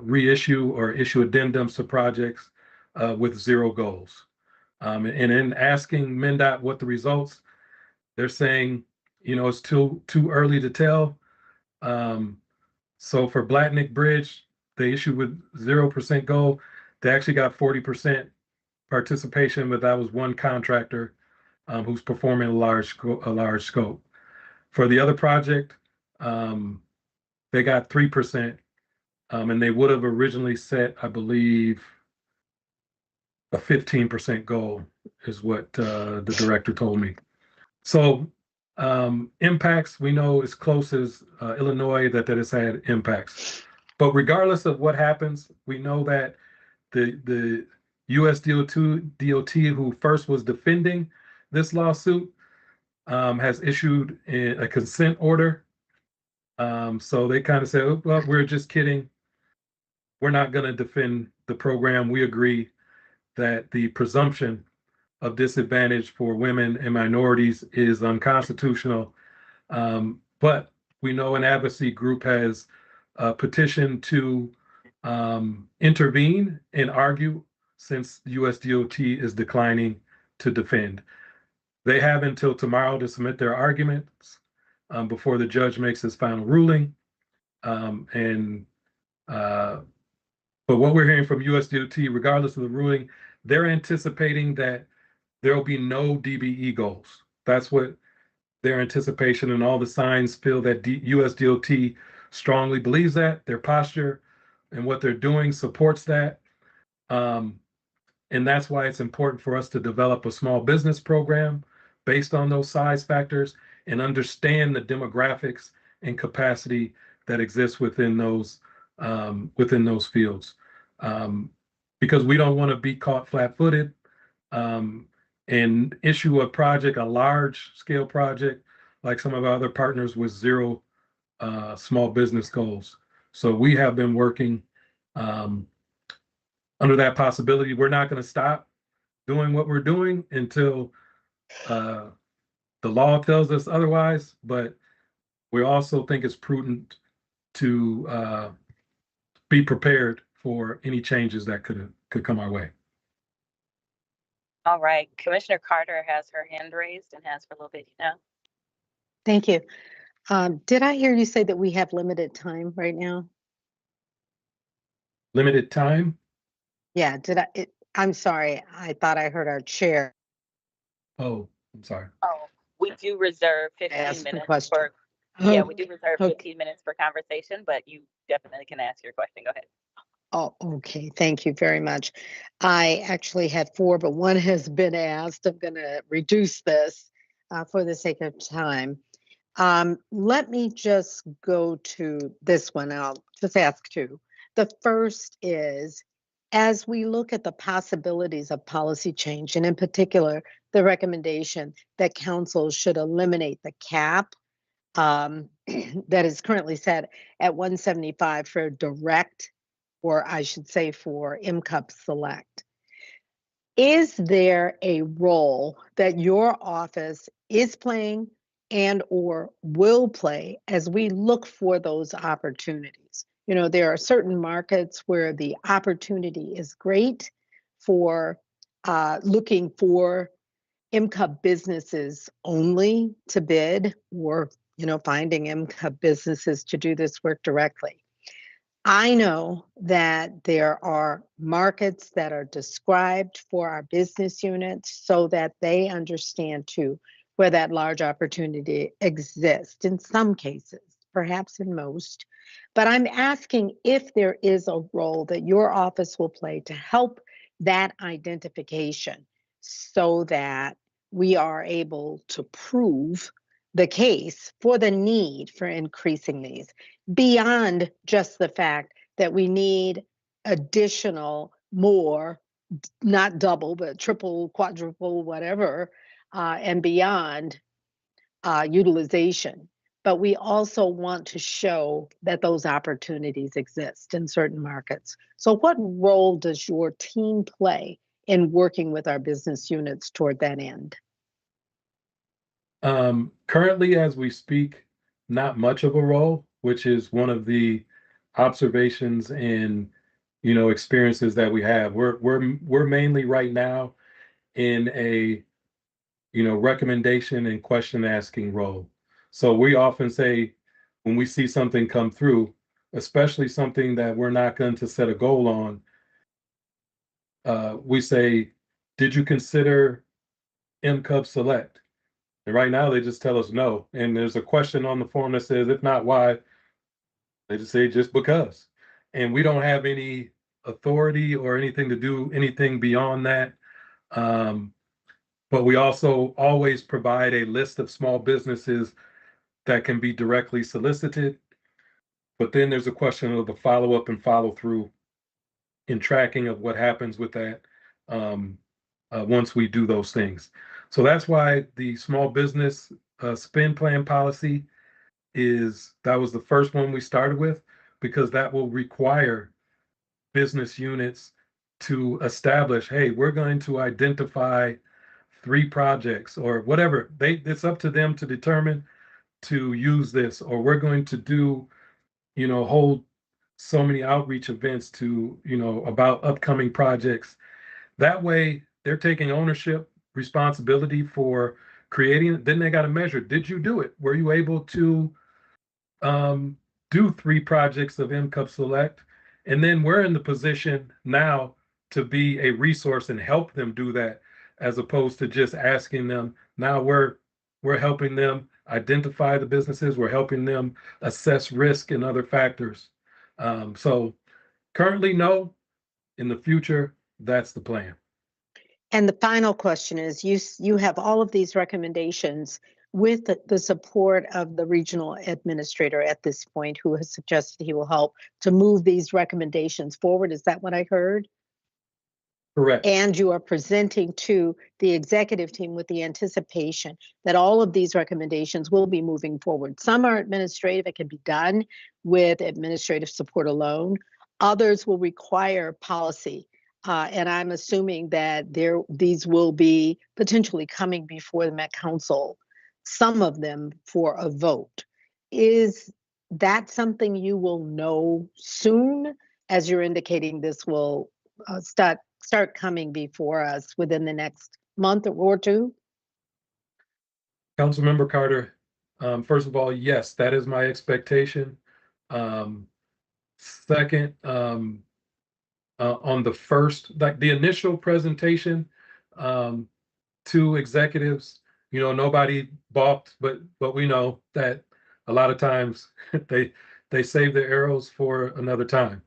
reissue or issue addendums to projects with zero goals. And in asking MnDOT what the results, they're saying, it's too early to tell. So for Blatnick Bridge, they issued with 0% goal. They actually got 40% participation, but that was one contractor who's performing a large scope. For the other project, they got 3%, and they would have originally set, I believe, a 15% goal is what the director told me. So impacts, we know as close as Illinois that has had impacts. But regardless of what happens, we know that the US DOT, who first was defending this lawsuit, has issued a consent order. So they kind of say, oh, well, we're just kidding. We're not going to defend the program. We agree that the presumption of disadvantage for women and minorities is unconstitutional. But we know an advocacy group has petitioned to intervene and argue since USDOT is declining to defend. They have until tomorrow to submit their arguments before the judge makes his final ruling. But what we're hearing from USDOT, regardless of the ruling, they're anticipating that there will be no DBE goals. That's what their anticipation, and all the signs feel that USDOT strongly believes that. Their posture and what they're doing supports that. And that's why it's important for us to develop a small business program based on those size factors and understand the demographics and capacity that exists within those fields. Because we don't want to be caught flat-footed and issue a project, a large scale project, like some of our other partners with zero small business goals. So we have been working under that possibility. We're not going to stop doing what we're doing until the law tells us otherwise, but we also think it's prudent to be prepared for any changes that could come our way. All right, Commissioner Carter has her hand raised and has for a little bit now. Thank you. Did I hear you say that we have limited time right now? Limited time? Yeah, I'm sorry. I thought I heard our chair Oh, I'm sorry. Oh, we do reserve 15 ask the minutes question. for, yeah, we do Okay. reserve Okay. 15 minutes for conversation, but you definitely can ask your question. Go ahead. Oh, okay. Thank you very much. I actually had 4, but one has been asked. I'm going to reduce this for the sake of time. Let me just go to this one. I'll just ask 2. The first is, as we look at the possibilities of policy change, and in particular, the recommendation that council should eliminate the cap that is currently set at 175 for direct, or I should say for MCUP Select. Is there a role that your office is playing and or will play as we look for those opportunities? You know, there are certain markets where the opportunity is great for looking for MCUB businesses only to bid, or, finding MCUB businesses to do this work directly. I know that there are markets that are described for our business units so that they understand too where that large opportunity exists in some cases, perhaps in most. But I'm asking if there is a role that your office will play to help that identification so that we are able to prove the case for the need for increasing these beyond just the fact that we need additional, more, not double, but triple, quadruple, whatever, and beyond utilization. But we also want to show that those opportunities exist in certain markets. So what role does your team play in working with our business units toward that end? Currently, as we speak, not much of a role, which is one of the observations and experiences that we have. We're mainly right now in a recommendation and question asking role. So we often say when we see something come through, especially something that we're not going to set a goal on, we say, did you consider MCUB Select? And right now they just tell us no. And there's a question on the form that says, if not, why? They just say just because. And we don't have any authority or anything to do anything beyond that. But we also always provide a list of small businesses that can be directly solicited. But then there's a question of the follow-up and follow-through in tracking of what happens with that once we do those things. So that's why the small business spend plan policy that was the first one we started with, because that will require business units to establish, hey, we're going to identify 3 projects or whatever. It's up to them to determine to use this, or we're going to do, hold so many outreach events to, about upcoming projects. That way they're taking ownership, responsibility for creating it. Then they got to measure, did you do it? Were you able to do 3 projects of MCUB Select? And then we're in the position now to be a resource and help them do that, as opposed to just asking them. Now we're helping them identify the businesses. We're helping them assess risk and other factors. So currently, no. In the future, that's the plan. And the final question is, you have all of these recommendations with the support of the regional administrator at this point, who has suggested he will help to move these recommendations forward. Is that what I heard? Correct. And you are presenting to the executive team with the anticipation that all of these recommendations will be moving forward. Some are administrative, it can be done with administrative support alone. Others will require policy. And I'm assuming that these will be potentially coming before the Met Council, some of them for a vote. Is that something you will know soon, as you're indicating this will start coming before us within the next month or 2? Councilmember Carter, first of all, yes, that is my expectation. Second, on the first, like the initial presentation to executives, nobody balked, but we know that a lot of times they save their arrows for another time.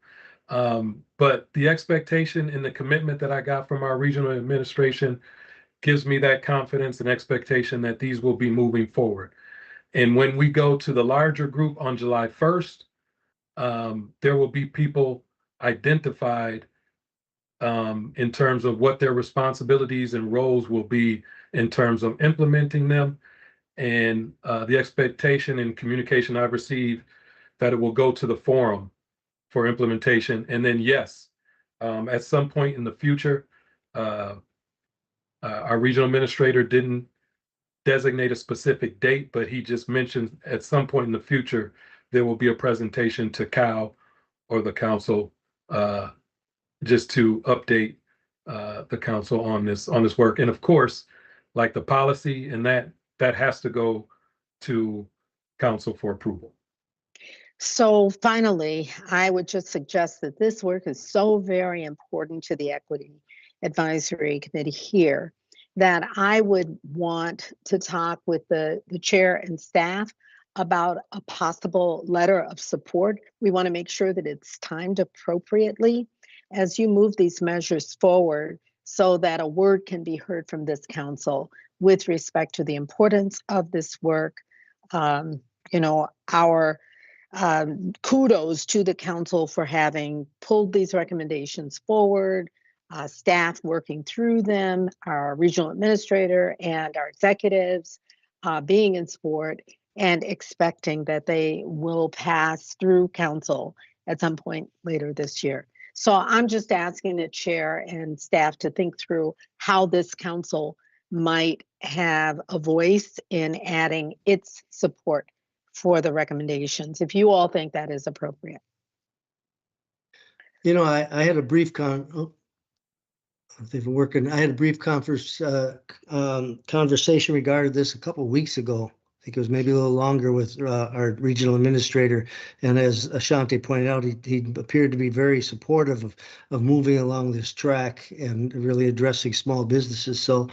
But the expectation and the commitment that I got from our regional administration gives me that confidence and expectation that these will be moving forward. And when we go to the larger group on July 1st, there will be people identified in terms of what their responsibilities and roles will be in terms of implementing them. And the expectation and communication I've received that it will go to the forum for implementation. And then, yes, at some point in the future, our regional administrator didn't designate a specific date, but he just mentioned at some point in the future, there will be a presentation to Cal or the council just to update the council on this work. And of course, like the policy and that has to go to council for approval. So finally, I would just suggest that this work is so very important to the Equity Advisory Committee here that I would want to talk with the chair and staff about a possible letter of support. We want to make sure that it's timed appropriately as you move these measures forward so that a word can be heard from this council with respect to the importance of this work. Our kudos to the council for having pulled these recommendations forward, staff working through them, our regional administrator and our executives being in support and expecting that they will pass through council at some point later this year. So I'm just asking the chair and staff to think through how this council might have a voice in adding its support for the recommendations, if you all think that is appropriate. You know, I had a brief they've been working. I had a brief conversation regarding this a couple of weeks ago. I think it was maybe a little longer with our regional administrator. And as Ashanti pointed out, he appeared to be very supportive of moving along this track and really addressing small businesses. So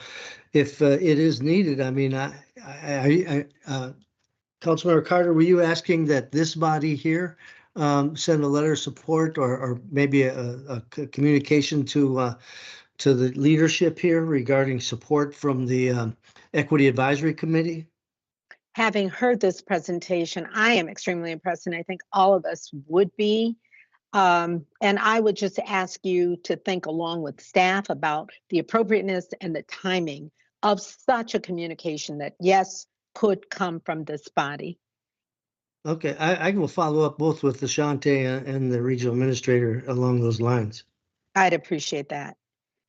if it is needed, I mean, Councilmember Carter, were you asking that this body here send a letter of support or maybe a communication to the leadership here regarding support from the Equity Advisory Committee? Having heard this presentation, I am extremely impressed, and I think all of us would be. And I would just ask you to think along with staff about the appropriateness and the timing of such a communication that, yes, could come from this body. Okay, I will follow up both with Ashanti and the regional administrator along those lines. I'd appreciate that.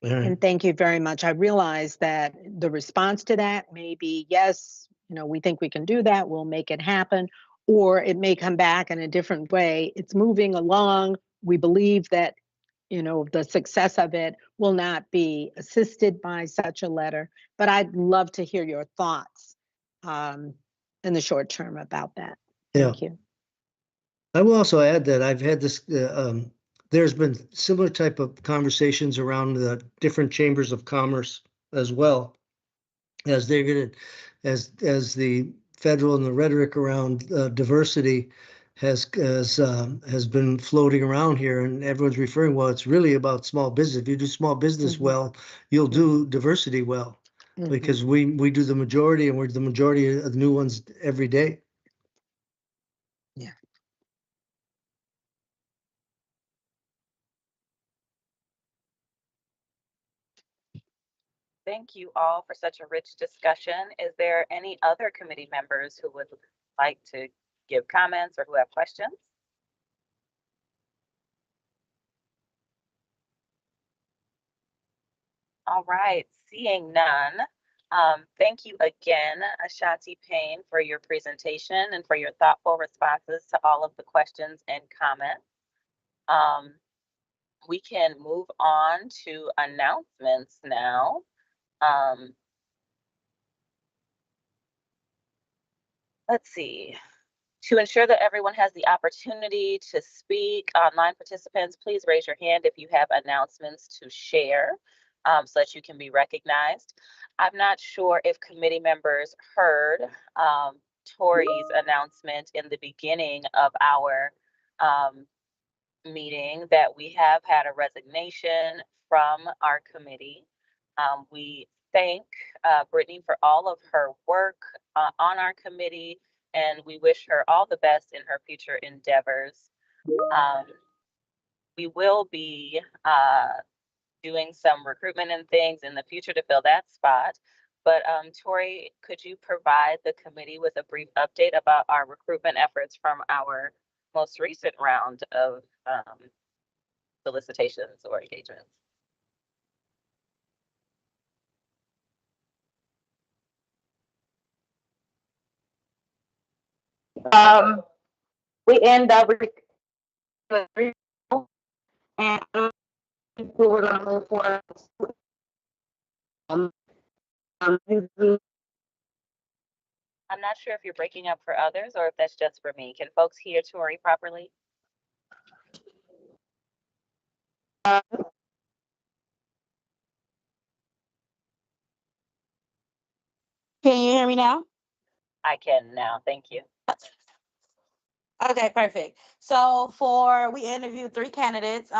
All right. And thank you very much. I realize that the response to that may be, yes, we think we can do that, we'll make it happen, or it may come back in a different way. It's moving along. We believe that, the success of it will not be assisted by such a letter, but I'd love to hear your thoughts in the short term about that. Thank you. I will also add that I've had this, there's been similar type of conversations around the different chambers of commerce as well, as they're going to, as the federal and the rhetoric around diversity has been floating around here, and everyone's referring, well, it's really about small business. If you do small business well, you'll do diversity well, because we do the majority, and we're the majority of the new ones every day. Yeah. Thank you all for such a rich discussion. Is there any other committee members who would like to give comments or who have questions? All right, seeing none. Thank you again, Ashanti Payne, for your presentation and for your thoughtful responses to all of the questions and comments. We can move on to announcements now. Let's see. To ensure that everyone has the opportunity to speak, online participants, please raise your hand if you have announcements to share so that you can be recognized. I'm not sure if committee members heard Tori's announcement in the beginning of our meeting that we have had a resignation from our committee. We thank Brittany for all of her work on our committee, and we wish her all the best in her future endeavors. We will be doing some recruitment and things in the future to fill that spot. But Tori, could you provide the committee with a brief update about our recruitment efforts from our most recent round of solicitations or engagements? We end up and who we're gonna move forward. Um, um, I'm not sure if you're breaking up for others or if that's just for me. Can folks hear Tori properly? Can you hear me now? I can now. Thank you. Okay, perfect. So we interviewed 3 candidates.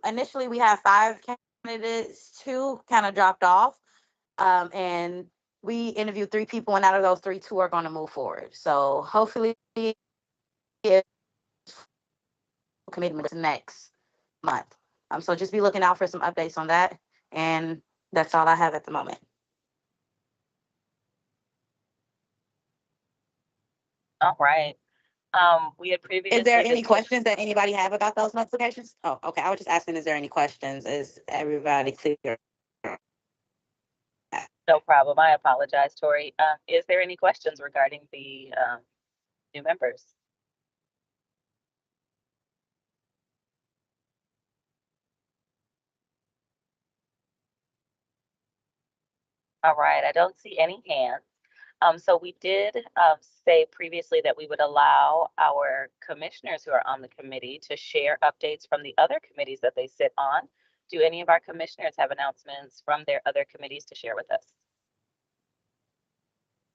Initially we had 5 candidates, 2 kind of dropped off. And we interviewed 3 people, and out of those 3, 2 are going to move forward. So hopefully, it committee members next month. So just be looking out for some updates on that. And that's all I have at the moment. All right. We had previously. Is there any discussed- questions that anybody have about those notifications? Oh, okay. I was just asking, is there any questions? Is everybody clear? No problem. I apologize, Tori. Is there any questions regarding the new members? All right, I don't see any hands. So we did say previously that we would allow our commissioners who are on the committee to share updates from the other committees that they sit on. Do any of our commissioners have announcements from their other committees to share with us?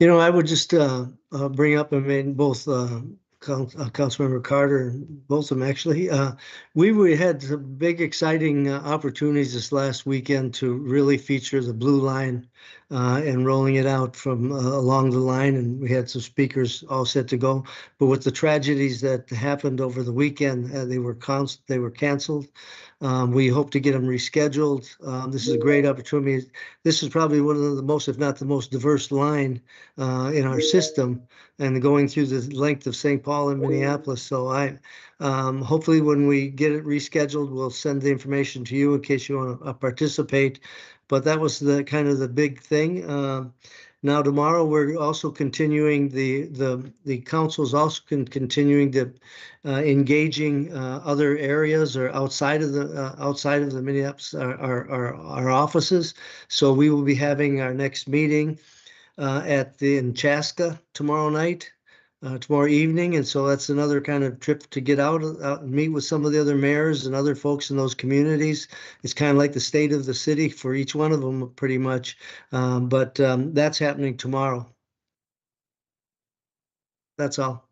I would just bring up, I mean, both Councilmember Carter and both of them actually. We had some big exciting opportunities this last weekend to really feature the Blue Line and rolling it out from along the line. And we had some speakers all set to go. But with the tragedies that happened over the weekend, they were canceled. We hope to get them rescheduled. This is a great opportunity. This is probably one of the most, if not the most diverse line in our system, and going through the length of St. Paul and Minneapolis. So hopefully when we get it rescheduled, we'll send the information to you in case you want to participate. But that was the kind of the big thing. Now tomorrow we're also continuing the council is also continuing to engaging other areas or outside of the Minneapolis our offices. So we will be having our next meeting in Chaska tomorrow night, tomorrow evening. And so that's another kind of trip to get out and meet with some of the other mayors and other folks in those communities. It's kind of like the state of the city for each one of them pretty much. But that's happening tomorrow. That's all.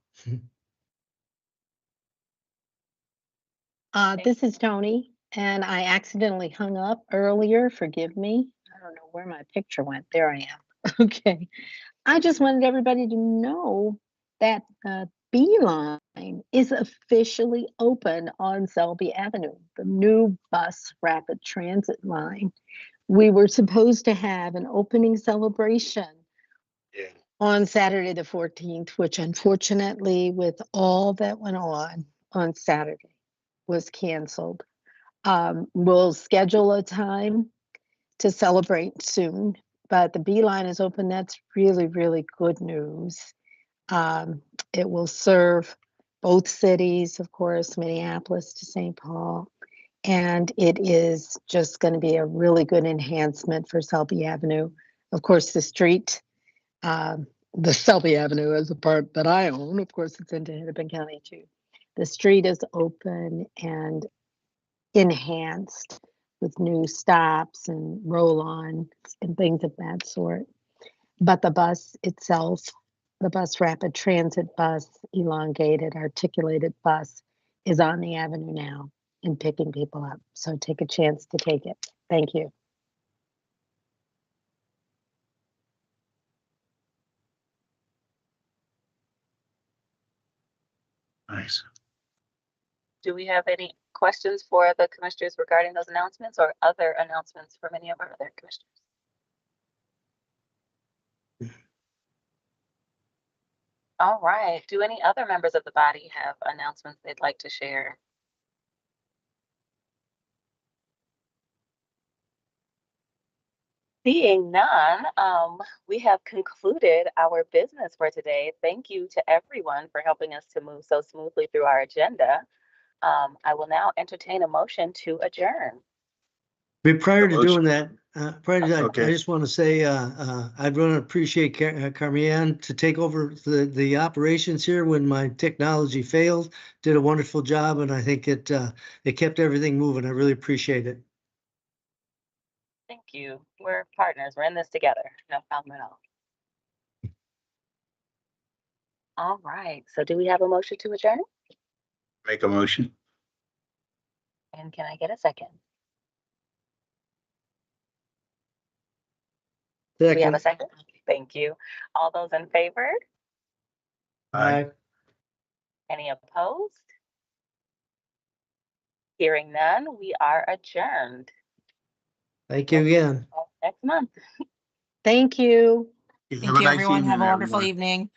This is Tony, and I accidentally hung up earlier. Forgive me. I don't know where my picture went. There I am. Okay. I just wanted everybody to know that Beeline is officially open on Selby Avenue, the new bus rapid transit line. We were supposed to have an opening celebration on Saturday the 14th, which unfortunately, with all that went on Saturday, was canceled. We'll schedule a time to celebrate soon, but the Beeline is open. That's really, really good news. It will serve both cities, of course, Minneapolis to St. Paul. And it is just going to be a really good enhancement for Selby Avenue. Of course, the street, the Selby Avenue is a part that I own. Of course, it's into Hennepin County too. The street is open and enhanced with new stops and roll-on and things of that sort. But the bus itself, the bus rapid transit bus, elongated, articulated bus, is on the avenue now and picking people up. So take a chance to take it. Thank you. Nice. Do we have any questions for the commissioners regarding those announcements or other announcements from any of our other commissioners? All right. Do any other members of the body have announcements they'd like to share? Seeing none, we have concluded our business for today. Thank you to everyone for helping us to move so smoothly through our agenda. I will now entertain a motion to adjourn. But prior to motion. doing that, prior to that, I Okay. just want to say, I'd want to appreciate Carmian to take over the operations here when my technology failed. Did a wonderful job, and I think it kept everything moving. I really appreciate it. Thank you. We're partners. We're in this together. No problem at all. All right. So do we have a motion to adjourn? Make a motion. And can I get a second? Do we have a second? Thank you. All those in favor? Aye. Any opposed? Hearing none, we are adjourned. Thank you again. Next month. Thank you. Have Thank a you, nice everyone. Have a evening, wonderful everyone. evening.